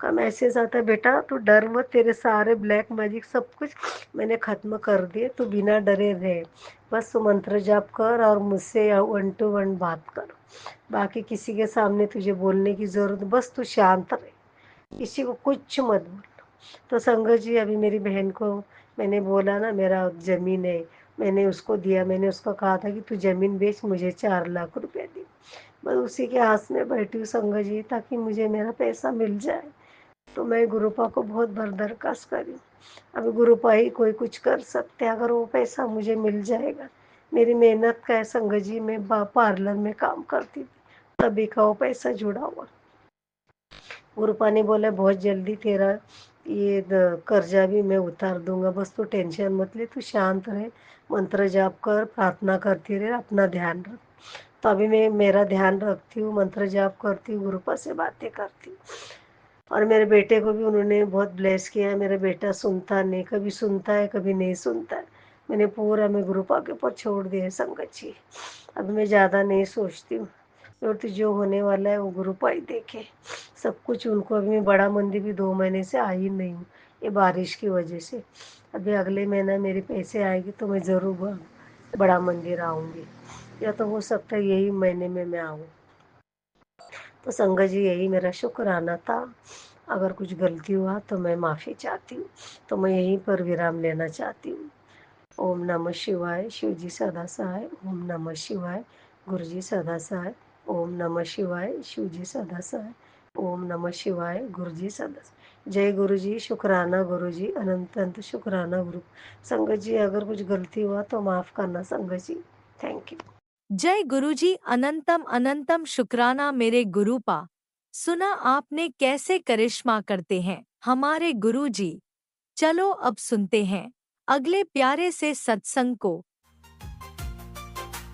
का मैसेज आता है बेटा तू डर मत, तेरे सारे ब्लैक मैजिक सब कुछ मैंने ख़त्म कर दिए, तू बिना डरे रहे, बस तू मंत्र जाप कर और मुझसे 1 to 1 बात कर, बाकी किसी के सामने तुझे बोलने की ज़रूरत, बस तू शांत रहे, किसी को कुछ मत बोल। तो संगत जी अभी मेरी बहन को मैंने बोला ना मेरा ज़मीन है, मैंने उसको दिया, मैंने उसको कहा था कि तू ज़मीन बेच मुझे 4 लाख रुपए दे। बस उसी के आस में बैठी हूँ संगत जी, ताकि मुझे मेरा पैसा मिल जाए, तो मैं गुरुपा को बहुत बार दरखास्त करी, अभी गुरुपा ही कोई कुछ कर सकते, अगर वो पैसा मुझे मिल जाएगा। मेरी मेहनत का है संगत जी, मैं पार्लर में काम करती थी, तभी का वो पैसा जुड़ा हुआ। गुरुपा ने बोला बहुत जल्दी तेरा ये कर्जा भी मैं उतार दूंगा, बस तू टेंशन मत ले, तू शांत रहे, मंत्र जाप कर, प्रार्थना करती रहे, अपना ध्यान रख। तो अभी मैं मेरा ध्यान रखती हूँ, मंत्र जाप करती हूँ, गुरुपा से बातें करती हूँ। और मेरे बेटे को भी उन्होंने बहुत ब्लेस किया है। मेरा बेटा सुनता नहीं, कभी सुनता है कभी नहीं सुनता है। मैंने पूरा मैं गुरुपा के ऊपर छोड़ दिया है संगत जी। अब मैं ज़्यादा नहीं सोचती हूँ, और तो जो होने वाला है वो गुरुपा ही देखे सब कुछ। उनको अभी मैं बड़ा मंदिर भी 2 महीने से आई नहीं हूँ, ये बारिश की वजह से। अभी अगले महीना मेरे पैसे आएगी तो मैं ज़रूर बड़ा मंदिर आऊँगी, या तो हो सकता है यही महीने में मैं आऊँ। तो संगत जी यही मेरा शुक्राना था। अगर कुछ गलती हुआ तो मैं माफ़ी चाहती हूँ, तो मैं यहीं पर विराम लेना चाहती हूँ। ओम नमः शिवाय, शिव जी सदा सहाय। ओम नमः शिवाय, गुरु जी सदा सहाय। ओम नमः शिवाय, शिव जी सदा सहाय। ओम नमः शिवाय, गुरु जी सदा सहाय। जय गुरु जी, शुक्राना गुरु जी, अनंत अनंत शुक्राना गुरु। संगत जी अगर कुछ गलती हुआ तो माफ़ करना संगत जी। Thank you. जय गुरुजी, अनंतम अनंतम शुक्राना मेरे गुरुपा। सुना आपने कैसे करिश्मा करते हैं हमारे गुरुजी। चलो अब सुनते हैं अगले प्यारे से सत्संग को।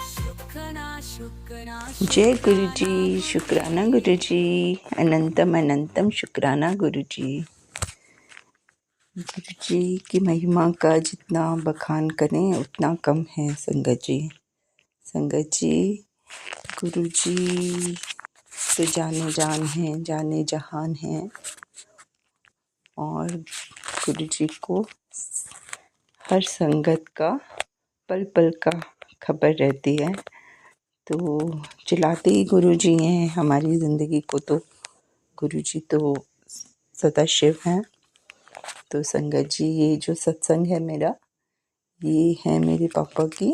शुक्राना शुक्राना जय गुरु जी, शुक्राना शुक्राना गुरु जी, अनंतम अनंतम शुक्राना गुरु जी। गुरु जी की महिमा का जितना बखान करें उतना कम है संगत जी। संगत जी, गुरु जी तो जाने जान हैं, जाने जहान हैं, और गुरु जी को हर संगत का पल पल का खबर रहती है। तो चलाते ही गुरु जी हैं हमारी ज़िंदगी को, तो गुरु जी तो सदाशिव हैं। तो संगत जी, ये जो सत्संग है मेरा, ये है मेरे पापा की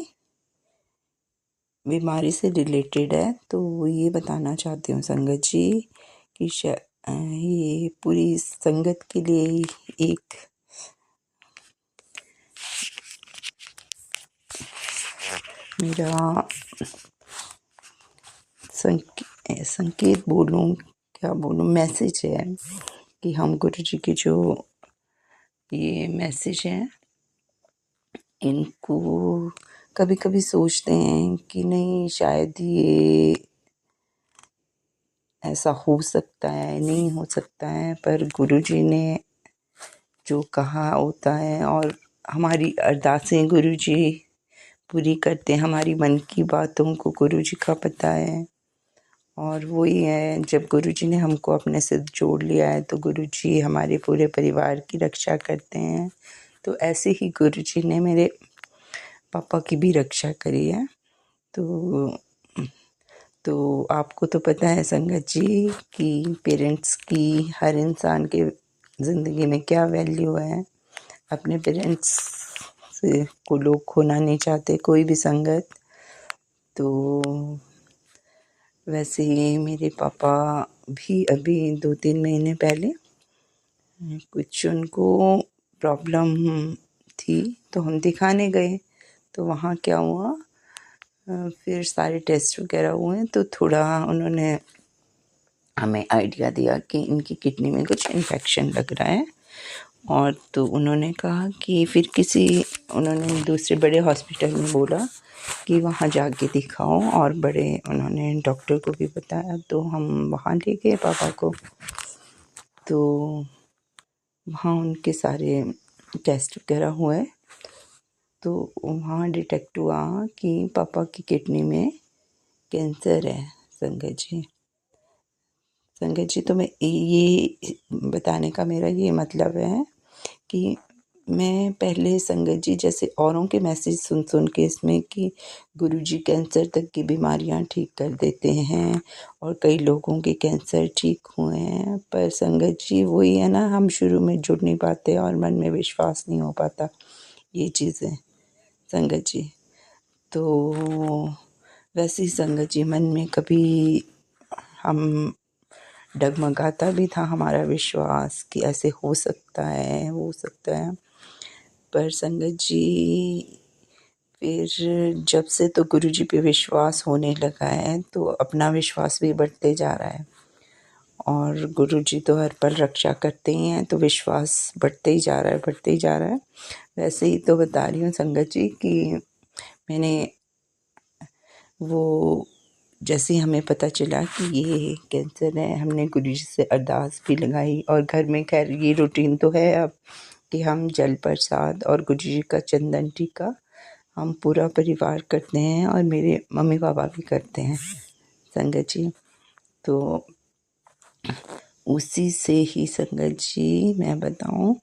बीमारी से रिलेटेड है। तो ये बताना चाहती हूँ संगत जी कि ये पूरी संगत के लिए एक मेरा संकेत बोलूँ, क्या बोलूँ, मैसेज है कि हम गुरु जी के जो ये मैसेज हैं इनको कभी कभी सोचते हैं कि नहीं शायद ये ऐसा हो सकता है, नहीं हो सकता है, पर गुरु जी ने जो कहा होता है, और हमारी अरदासें गुरु जी पूरी करते हैं। हमारी मन की बातों को गुरु जी का पता है, और वही है, जब गुरु जी ने हमको अपने से जोड़ लिया है तो गुरु जी हमारे पूरे परिवार की रक्षा करते हैं। तो ऐसे ही गुरु जी ने मेरे पापा की भी रक्षा करी है। तो आपको तो पता है संगत जी कि पेरेंट्स की हर इंसान के ज़िंदगी में क्या वैल्यू है। अपने पेरेंट्स से को लोग खोना नहीं चाहते, कोई भी संगत। तो वैसे ही मेरे पापा भी अभी 2-3 महीने पहले कुछ उनको प्रॉब्लम थी, तो हम दिखाने गए। तो वहाँ क्या हुआ, फिर सारे टेस्ट वगैरह हुए, तो थोड़ा उन्होंने हमें आइडिया दिया कि इनकी किडनी में कुछ इन्फेक्शन लग रहा है। और तो उन्होंने कहा कि फिर उन्होंने दूसरे बड़े हॉस्पिटल में बोला कि वहाँ जाके दिखाओ, और बड़े उन्होंने डॉक्टर को भी बताया। तो हम वहाँ ले गए पापा को। तो वहाँ उनके सारे टेस्ट वगैरह हुए, तो वहाँ डिटेक्ट हुआ कि पापा की किडनी में कैंसर है। संगत जी तो मैं ये बताने का मेरा ये मतलब है कि मैं पहले संगत जी जैसे औरों के मैसेज सुन सुन के इसमें कि गुरुजी कैंसर तक की बीमारियां ठीक कर देते हैं, और कई लोगों के कैंसर ठीक हुए हैं, पर संगत जी वही है ना, हम शुरू में जुड़ नहीं पाते और मन में विश्वास नहीं हो पाता ये चीज़ें संगत जी। तो वैसे ही संगत जी मन में कभी हम डगमगाता भी था हमारा विश्वास कि ऐसे हो सकता है, हो सकता है। पर संगत जी फिर जब से तो गुरुजी पे विश्वास होने लगा है तो अपना विश्वास भी बढ़ते जा रहा है, और गुरुजी तो हर पल रक्षा करते ही हैं, तो विश्वास बढ़ते ही जा रहा है, बढ़ते ही जा रहा है। वैसे ही तो बता रही हूँ संगत जी कि मैंने वो जैसे ही हमें पता चला कि ये कैंसर है, हमने गुरुजी से अरदास भी लगाई, और घर में खैर ये रूटीन तो है अब कि हम जल प्रसाद और गुरुजी का चंदन टीका हम पूरा परिवार करते हैं, और मेरे मम्मी पापा भी करते हैं संगत जी। तो उसी से ही संगत जी मैं बताऊं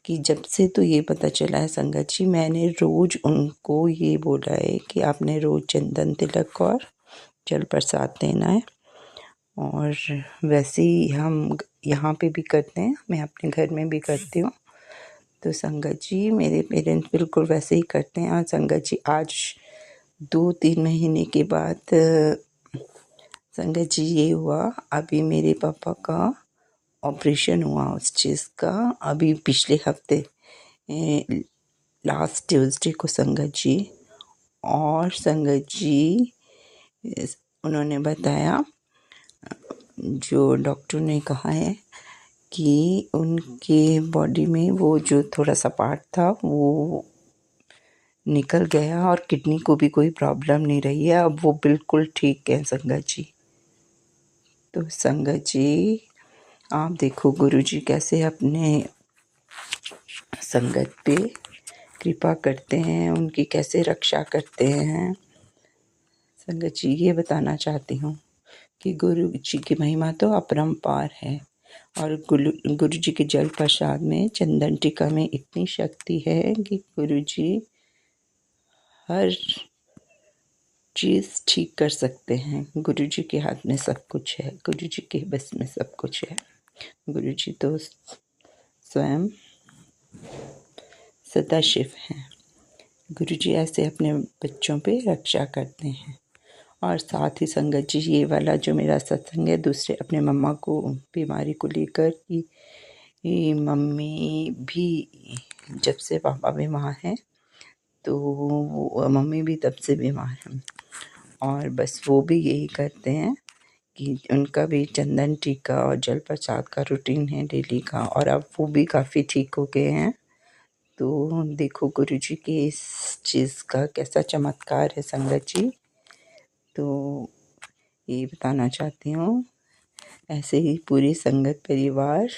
कि जब से तो ये पता चला है संगत जी, मैंने रोज़ उनको ये बोला है कि आपने रोज़ चंदन तिलक और जल प्रसाद देना है, और वैसे ही हम यहाँ पे भी करते हैं, मैं अपने घर में भी करती हूँ। तो संगत जी मेरे पेरेंट्स बिल्कुल वैसे ही करते हैं। और संगत जी आज 2-3 महीने के बाद संगत जी ये हुआ, अभी मेरे पापा का ऑपरेशन हुआ उस चीज़ का, अभी पिछले हफ्ते लास्ट ट्यूसडे को संगत जी। और संगत जी उन्होंने बताया, जो डॉक्टर ने कहा है कि उनके बॉडी में वो जो थोड़ा सा पार्ट था वो निकल गया, और किडनी को भी कोई प्रॉब्लम नहीं रही है, अब वो बिल्कुल ठीक है संगत जी। तो संगत जी आप देखो गुरुजी कैसे अपने संगत पे कृपा करते हैं, उनकी कैसे रक्षा करते हैं। संगत जी ये बताना चाहती हूँ कि गुरु जी की महिमा तो अपरंपार है, और गुरु जी के जल प्रसाद में चंदन टीका में इतनी शक्ति है कि गुरु जी हर चीज़ ठीक कर सकते हैं। गुरु जी के हाथ में सब कुछ है, गुरु जी के बस में सब कुछ है। गुरु जी तो स्वयं सदाशिव हैं। गुरु जी ऐसे अपने बच्चों पे रक्षा करते हैं। और साथ ही संगत जी ये वाला जो मेरा सत्संग है, दूसरे अपने मम्मा को बीमारी को लेकर कि मम्मी भी जब से पापा बीमार हैं तो मम्मी भी तब से बीमार हैं, और बस वो भी यही करते हैं कि उनका भी चंदन टीका और जल प्रसाद का रूटीन है डेली का, और अब वो भी काफ़ी ठीक हो गए हैं। तो देखो गुरु जी के इस चीज़ का कैसा चमत्कार है संगत जी। तो ये बताना चाहती हूँ, ऐसे ही पूरी संगत परिवार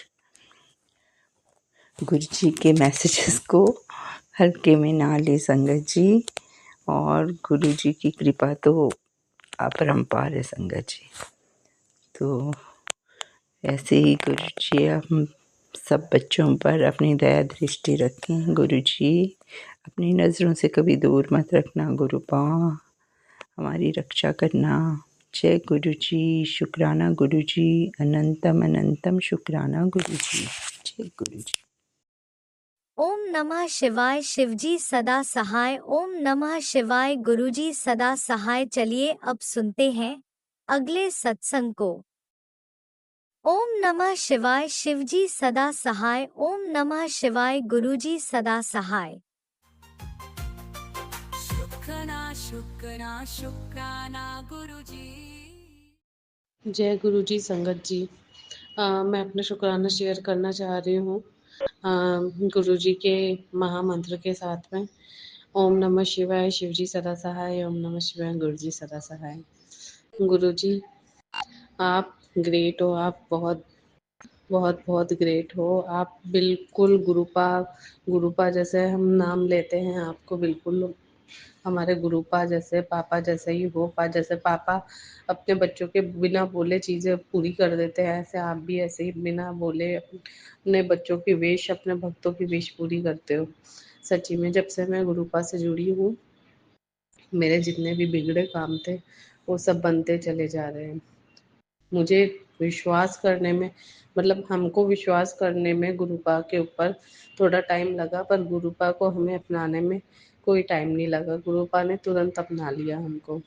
गुरु जी के मैसेजेस को हल्के में ना ले संगत जी, और गुरु जी की कृपा तो अपरंपार है संगत जी। तो ऐसे ही गुरु जी हम सब बच्चों पर अपनी दया दृष्टि रखें। गुरु जी अपनी नज़रों से कभी दूर मत रखना, गुरुपा हमारी रक्षा करना। जय गुरु जी, शुक्राना गुरु जी, अनंतम अनंतम शुक्राना गुरु जी। जय गुरु जी। ओम नमः शिवाय, शिवजी सदा सहाय। ओम नमः शिवाय, गुरुजी सदा सहाय। चलिए अब सुनते हैं अगले सत्संग को। ओम नमः शिवाय, शिवजी सदा सहाय। ओम नमः शिवाय, गुरुजी सदा सहाय। शुक्राना गुरुजी। जय गुरु जी संगत जी। मैं अपना शुक्राना शेयर करना चाह रही हूँ गुरु जी के महामंत्र के साथ में। ओम नमः शिवाय, शिव जी सदा सहाय। ओम नमः शिवाय, गुरु जी सदा सहाय। गुरु जी आप ग्रेट हो, आप बहुत बहुत बहुत ग्रेट हो। आप बिल्कुल गुरुपा जैसे हम नाम लेते हैं आपको, बिल्कुल हमारे गुरुपा जैसे, पापा जैसे ही हो। जैसे पापा अपने बच्चों के बिना बोले चीज़ें पूरी कर देते हैं, ऐसे आप भी ऐसे ही बिना बोले अपने बच्चों की विश, अपने भक्तों की विश पूरी करते हो। सच्ची में जब से मैं गुरुपा से जुड़ी हूँ, मेरे जितने भी बिगड़े काम थे वो सब बनते चले जा रहे हैं। मुझे विश्वास करने में, मतलब हमको विश्वास करने में गुरुपा के ऊपर थोड़ा टाइम लगा, पर गुरुपा को हमें अपनाने में कोई टाइम नहीं लगा। गुरुपा ने तुरंत अपना लिया हमको।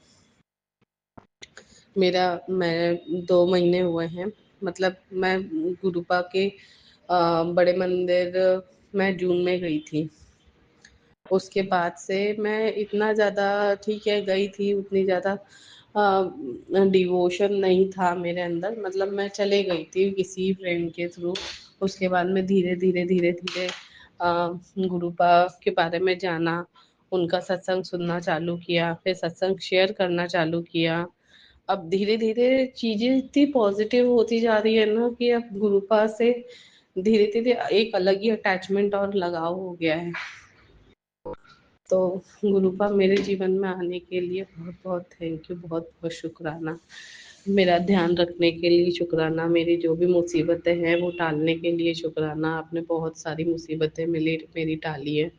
मैं 2 महीने हुए हैं मतलब मैं गुरुपा के बड़े मंदिर मैं जून में गई थी। उसके बाद से मैं इतना ज़्यादा ठीक है गई थी, उतनी ज़्यादा डिवोशन नहीं था मेरे अंदर, मतलब मैं चले गई थी किसी फ्रेंड के थ्रू। उसके बाद में धीरे धीरे धीरे धीरे गुरुपा के बारे में जाना, उनका सत्संग सुनना चालू किया, फिर सत्संग शेयर करना चालू किया। अब धीरे धीरे चीजें इतनी पॉजिटिव होती जा रही है ना कि अब गुरुपा से धीरे धीरे एक अलग ही अटैचमेंट और लगाव हो गया है। तो गुरुपा मेरे जीवन में आने के लिए बहुत बहुत थैंक यू, बहुत बहुत शुक्राना। मेरा ध्यान रखने के लिए शुक्राना, मेरी जो भी मुसीबतें हैं वो टालने के लिए शुक्राना। आपने बहुत सारी मुसीबतें मिली मेरी टाली है,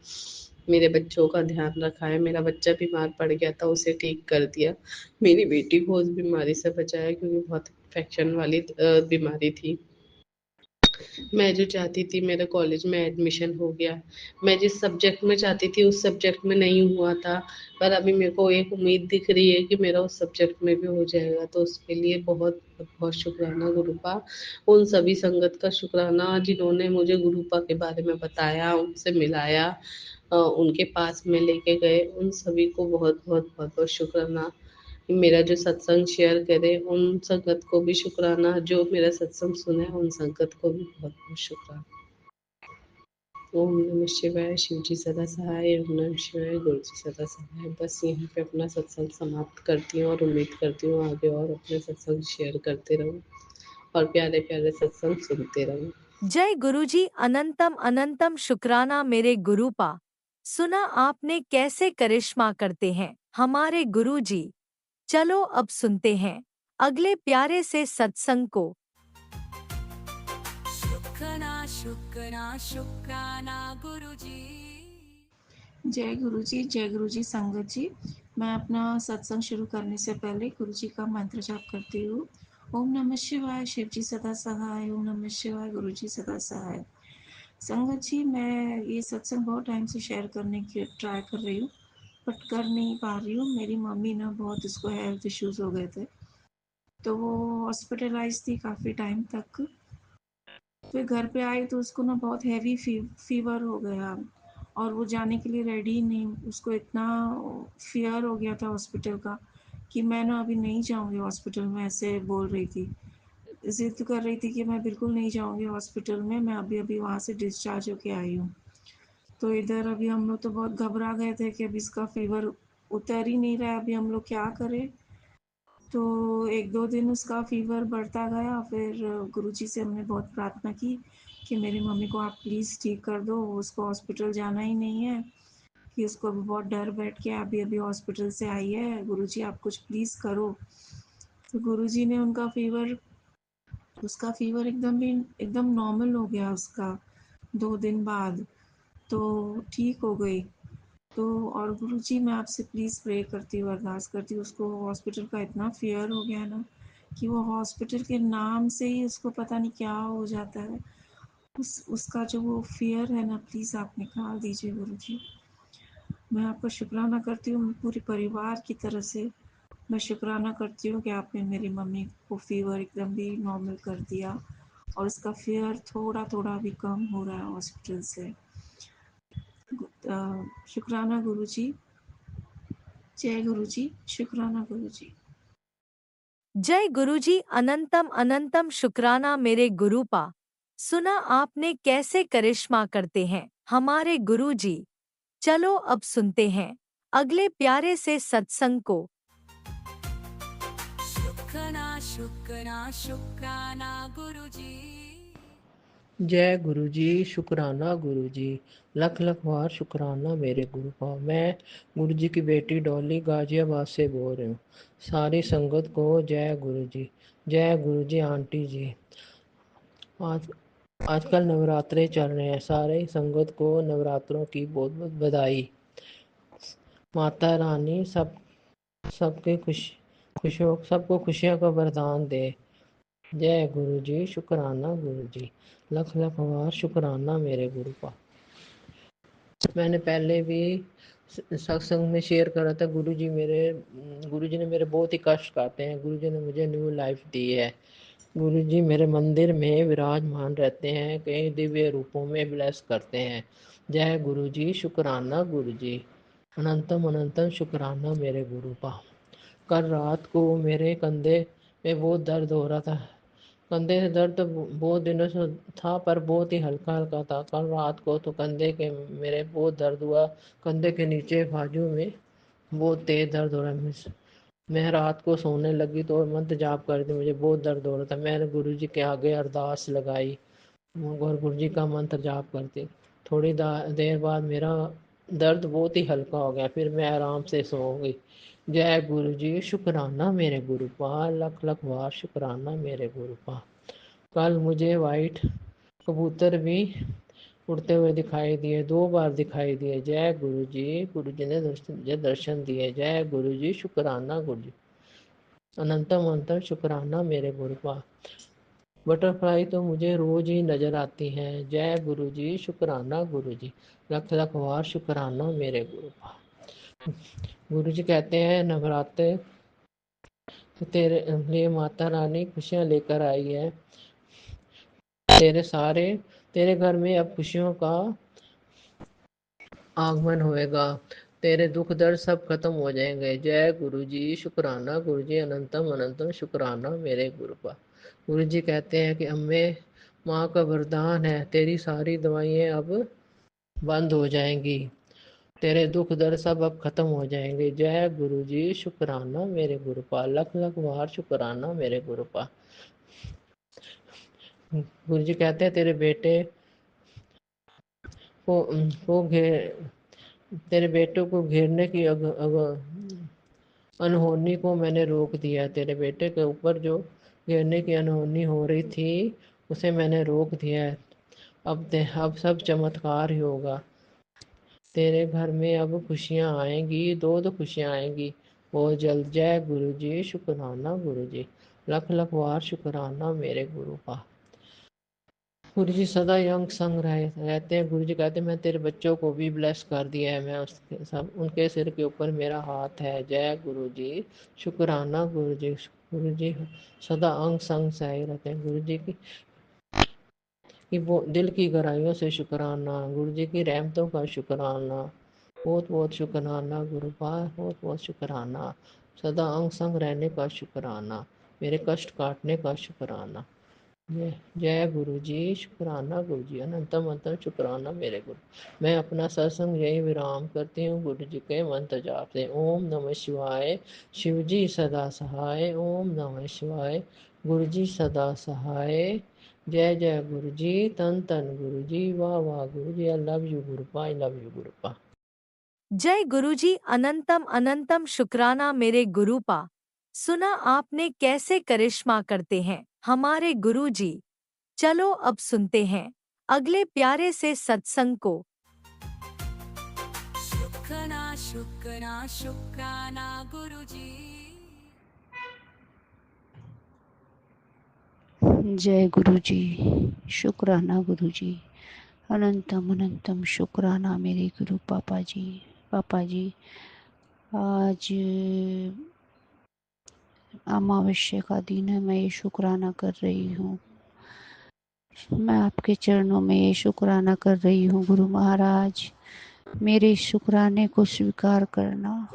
मेरे बच्चों का ध्यान रखा है। मेरा बच्चा बीमार पड़ गया था, उसे ठीक कर दिया। मेरी बेटी को उस बीमारी से बचाया क्योंकि बहुत इन्फेक्शन वाली बीमारी थी। मैं जो चाहती थी मेरे कॉलेज में एडमिशन हो गया। मैं जिस सब्जेक्ट में चाहती थी उस सब्जेक्ट में नहीं हुआ था, पर अभी मेरे को एक उम्मीद दिख रही है कि मेरा उस सब्जेक्ट में भी हो जाएगा। तो उसके लिए बहुत बहुत शुक्राना गुरुपा। उन सभी संगत का शुक्राना जिन्होंने मुझे गुरुपा के बारे में बताया, उनसे मिलाया, उनके पास में लेके गए। उन सभी को बहुत बहुत बहुत बहुत शुक्राना। मेरा जो सत्संग शेयर करे उन संगत को भी शुक्राना, जो मेरा सत्संग सुने उन संगत को भी बहुत बहुत शुक्राना। ओम नमः शिवाय, शिव जी सदा सहाय। ओम नमः शिवाय, गुरु जी सदा सहाय। बस यहीं पे अपना सत्संग समाप्त करती हूँ और उम्मीद करती हूँ आगे और अपने सत्संग शेयर करते रहूँ और प्यारे प्यारे सत्संग सुनते रहूँ। जय गुरुजी, अनंतम अनंतम शुक्राना मेरे गुरुपा। सुना आपने कैसे करिश्मा करते हैं हमारे गुरुजी। चलो अब सुनते हैं अगले प्यारे से सत्संग को। शुक्राना शुक्राना शुक्राना गुरुजी। जय गुरु जी संगत जी। मैं अपना सत्संग शुरू करने से पहले गुरु जी का मंत्र जाप करती हूँ। ओम नमः शिवाय, शिव जी सदा सहाय। ओम नमः शिवाय, गुरु जी सदा सहाय। संगत जी, मैं ये सत्संग बहुत टाइम से शेयर करने की ट्राई कर रही हूँ, बट कर नहीं पा रही हूँ। मेरी मम्मी ना बहुत उसको हेल्थ इश्यूज हो गए थे, तो वो हॉस्पिटलाइज थी काफ़ी टाइम तक। फिर घर पे आई तो उसको ना बहुत हैवी फीवर हो गया और वो जाने के लिए रेडी नहीं। उसको इतना फियर हो गया था हॉस्पिटल का कि मैं ना अभी नहीं जाऊंगी हॉस्पिटल में, ऐसे बोल रही थी, जिद कर रही थी कि मैं बिल्कुल नहीं जाऊंगी हॉस्पिटल में, मैं अभी अभी वहाँ से डिस्चार्ज होके आई हूँ। तो इधर अभी हम लोग तो बहुत घबरा गए थे कि अभी इसका फीवर उतर ही नहीं रहा है, अभी हम लोग क्या करें। तो 1-2 दिन उसका फ़ीवर बढ़ता गया। फिर गुरुजी से हमने बहुत प्रार्थना की कि मेरी मम्मी को आप प्लीज़ ठीक कर दो, उसको हॉस्पिटल जाना ही नहीं है, कि उसको अभी बहुत डर बैठ गया, अभी-अभी हॉस्पिटल से आई है, गुरुजी आप कुछ प्लीज़ करो। तो गुरुजी ने उसका फ़ीवर एकदम नॉर्मल हो गया उसका 2 दिन बाद, तो ठीक हो गई। तो और गुरुजी मैं आपसे प्लीज़ प्रे करती हूँ, अरदास करती हूँ, उसको हॉस्पिटल का इतना फ़ियर हो गया ना कि वो हॉस्पिटल के नाम से ही उसको पता नहीं क्या हो जाता है। उसका जो वो फ़ियर है ना, प्लीज़ आप निकाल दीजिए गुरुजी। मैं आपका शुक्राना करती हूँ पूरे परिवार की तरफ से। मैं शुक्राना करती हूँ कि आपने मेरी मम्मी को फ़ीवर एकदम भी नॉर्मल कर दिया और उसका फ़ियर थोड़ा-थोड़ा अभी कम हो रहा है हॉस्पिटल से। शुक्राना गुरुजी। जय गुरुजी, शुक्राना गुरुजी। जय गुरुजी, अनंतम अनंतम शुक्राना मेरे गुरुपा। सुना आपने कैसे करिश्मा करते हैं हमारे गुरुजी। चलो अब सुनते हैं अगले प्यारे से सत्संग को। शुक्राना शुक्राना शुक्राना गुरुजी। जय गुरु जी, शुक्राना गुरु जी। लख लख बार शुक्राना मेरे गुरुपा। मैं गुरु जी की बेटी डॉली गाजियाबाद से बोल रही हूँ। सारी संगत को जय गुरु जी। जय गुरु जी आंटी जी। आज आजकल नवरात्रे चल रहे हैं, सारे संगत को नवरात्रों की बहुत बहुत बधाई। माता रानी सबके खुशियों सबको खुशियों का वरदान दे। जय गुरु जी, शुक्राना गुरु जी। लख लख बार शुक्राना मेरे गुरुपा। मैंने पहले भी सत्संग में शेयर करा था, गुरु जी ने मेरे बहुत ही कष्ट काटे हैं। गुरु जी ने मुझे न्यू लाइफ दी है। गुरुजी मेरे मंदिर में विराजमान रहते हैं, कई दिव्य रूपों में ब्लेस करते हैं। जय गुरुजी, शुक्राना गुरुजी, अनंतम अनंतम शुक्राना मेरे गुरुपा। कल रात को मेरे कंधे में बहुत दर्द हो रहा था। कंधे से दर्द बहुत दिनों से था, पर बहुत ही हल्का हल्का था। कल रात को तो कंधे के मेरे बहुत दर्द हुआ। कंधे के नीचे बाजू में बहुत तेज दर्द हो रहा है। मैं रात को सोने लगी तो मंत्र जाप कर दी, मुझे बहुत दर्द हो रहा था। मैंने गुरुजी के आगे अरदास लगाई और गुरुजी का मंत्र जाप करती। थोड़ी देर बाद मेरा दर्द बहुत ही हल्का हो गया, फिर मैं आराम से सो गई। जय गुरुजी, शुक्राना मेरे गुरुपा, लख लख बार शुक्राना मेरे गुरुपा। कल मुझे वाइट कबूतर भी उड़ते हुए दिखाई दिए, 2 बार दिखाई दिए। जय गुरुजी, गुरुजी ने मुझे दर्शन दिए। जय गुरुजी, शुक्राना गुरुजी, अनंतम अनंतम शुक्राना मेरे गुरुपा। बटरफ्लाई तो मुझे रोज ही नजर आती हैं। जय गुरुजी, शुक्राना गुरुजी, लख लख बार शुक्राना मेरे गुरुपा। गुरुजी कहते हैं नवरात्र तो तेरे लिए माता रानी खुशियाँ लेकर आई है। तेरे घर में अब खुशियों का आगमन होएगा। तेरे दुख दर्द सब खत्म हो जाएंगे। जय गुरुजी, शुक्राना गुरुजी, अनंतम अनंतम शुक्राना मेरे गुरुपा। गुरुजी कहते हैं कि अम्मे माँ का वरदान है, तेरी सारी दवाइयाँ अब बंद हो जाएंगी, तेरे दुख दर्द सब अब खत्म हो जाएंगे। जय गुरुजी, शुक्राना मेरे गुरुपा, लख लख बार शुक्राना मेरे गुरुपा। गुरुजी कहते हैं तेरे बेटे को तेरे बेटे को घेरने की अनहोनी को मैंने रोक दिया। तेरे बेटे के ऊपर जो घेरने की अनहोनी हो रही थी उसे मैंने रोक दिया है। अब सब चमत्कार ही होगा। तेरे घर में अब खुशियाँ आएंगी, दो खुशियाँ आएंगी बहुत जल्द। जय गुरुजी, शुक्राना गुरुजी, लख लख बार शुक्राना मेरे गुरुपा। गुरुजी सदा यंग संग रहते हैं। गुरुजी कहते हैं मैं तेरे बच्चों को भी ब्लेस कर दिया है, मैं उसके सब उनके सिर के ऊपर मेरा हाथ है। जय गुरुजी, शुक्राना गुरुजी, गुरुजी सदा अंग संग सही रहते हैं। गुरुजी की वो दिल की गहराइयों से शुक्राना, गुरुजी की रहमतों का शुक्राना, बहुत बहुत शुक्राना गुरुपा, बहुत बहुत शुक्राना, सदा अंग संग रहने का शुक्राना, मेरे कष्ट काटने का शुक्राना। जय गुरुजी, शुक्राना गुरुजी, अनंतम अनंतम शुक्राना मेरे गुरु। मैं अपना सत्संग यही विराम करती हूँ गुरुजी के मंत्र जाप से। ओम नमः शिवाय, शिवजी सदा सहाय। ओम नमः शिवाय, गुरुजी सदा सहाय। जय जय गुरुजी, तन तन गुरुजी, वाह वाह Guruji, I love you Gurupa, I love you Gurupa. जय गुरुजी, अनंतम अनंतम शुक्राना मेरे गुरुपा। सुना आपने कैसे करिश्मा करते हैं हमारे गुरुजी। चलो अब सुनते हैं अगले प्यारे से सत्संग को। शुक्राना शुक्राना शुक्राना गुरुजी। जय गुरुजी, शुक्राना गुरुजी, अनंतम अनंतम शुक्राना मेरे गुरु पापा जी। पापा जी, आज अमावस्या का दिन है, मैं ये शुक्राना कर रही हूँ। मैं आपके चरणों में ये शुक्राना कर रही हूँ गुरु महाराज, मेरे शुक्राने को स्वीकार करना।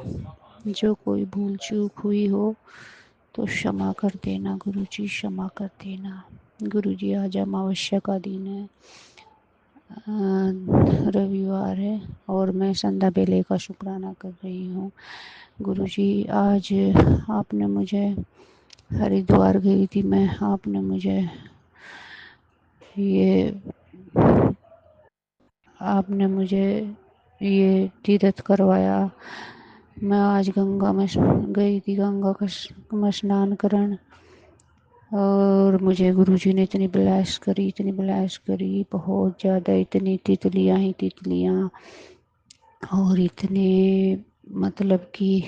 जो कोई भूल चूक हुई हो तो क्षमा कर देना गुरुजी, क्षमा कर देना गुरुजी। आज अमावस्या का दिन है, रविवार है और मैं संध्या बेले का शुक्राना कर रही हूँ गुरुजी। आज आपने मुझे, हरिद्वार गई थी मैं, आपने मुझे ये तीर्थ करवाया। मैं आज गंगा में गई थी, गंगा का स्नान करन, और मुझे गुरुजी ने इतनी ब्लेस करी बहुत ज़्यादा। इतनी तितलियाँ ही तितलियाँ, और इतने मतलब कि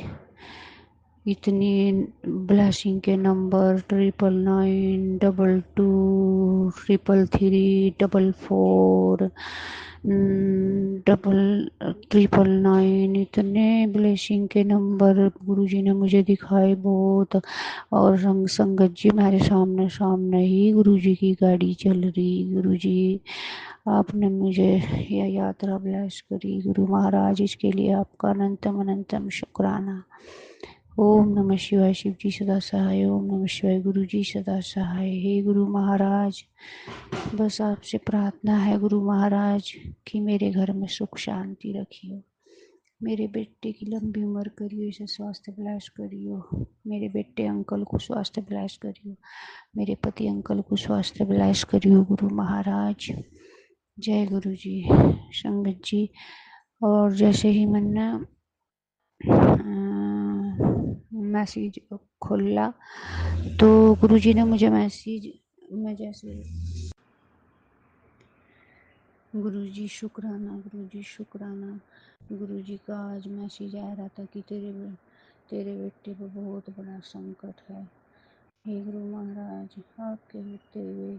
इतनी ब्लेसिंग के नंबर 99923334 999 इतने ब्लेसिंग के नंबर गुरुजी ने मुझे दिखाए बहुत। और संगत जी मेरे सामने सामने ही गुरुजी की गाड़ी चल रही। गुरुजी आपने मुझे यह यात्रा ब्लेस करी गुरु महाराज, इसके लिए आपका अनंतम अनंतम शुक्राना। ओम नमः शिवाय। शिव जी सदा सहाय। ओम नमः शिवाय। गुरु जी सदा सहाय। हे गुरु महाराज, बस आपसे प्रार्थना है गुरु महाराज कि मेरे घर में सुख शांति रखियो, मेरे बेटे की लंबी उम्र करियो, इसे स्वास्थ्य ब्लेस करियो, मेरे बेटे अंकल को स्वास्थ्य ब्लेस करियो, मेरे पति अंकल को स्वास्थ्य ब्लेस करियो गुरु महाराज। जय गुरु जी। संगत जी, और जैसे ही मैंने मैसेज खोला तो गुरुजी ने मुझे मैसेज में जैसे गुरुजी शुक्राना, गुरुजी शुक्राना, गुरुजी का आज मैसेज आ रहा था कि तेरे बेटे पे बहुत बड़ा संकट है। हे गुरु महाराज, आपके होते हुए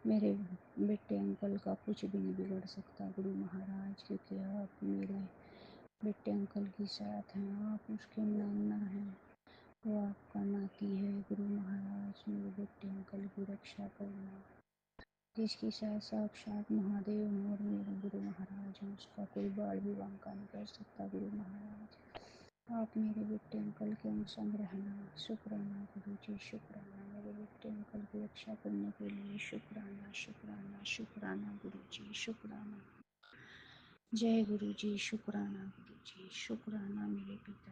मेरे बेटे अंकल का कुछ भी नहीं बिगड़ सकता गुरु महाराज, क्योंकि आप मेरे बेटे अंकल के साथ हैं, आप उसके नाना हैं, वो आपका नाती है गुरु महाराज। मेरे बेटे अंकल की रक्षा करना, जिसके साथ साक्षात महादेव हैं और मेरे गुरु महाराज हैं, उसका कोई बाल भी बांका नहीं कर सकता गुरु महाराज। आप मेरे बेटे अंकल के संग रहना। शुक्राना गुरु जी, शुक्राना मेरे बेटे अंकल की रक्षा करने के लिए। शुक्राना शुक्राना शुक्राना गुरु जी, शुक्राना। जय गुरु जी। शुक्राना गुरु जी, शुक्राना मेरे पिता।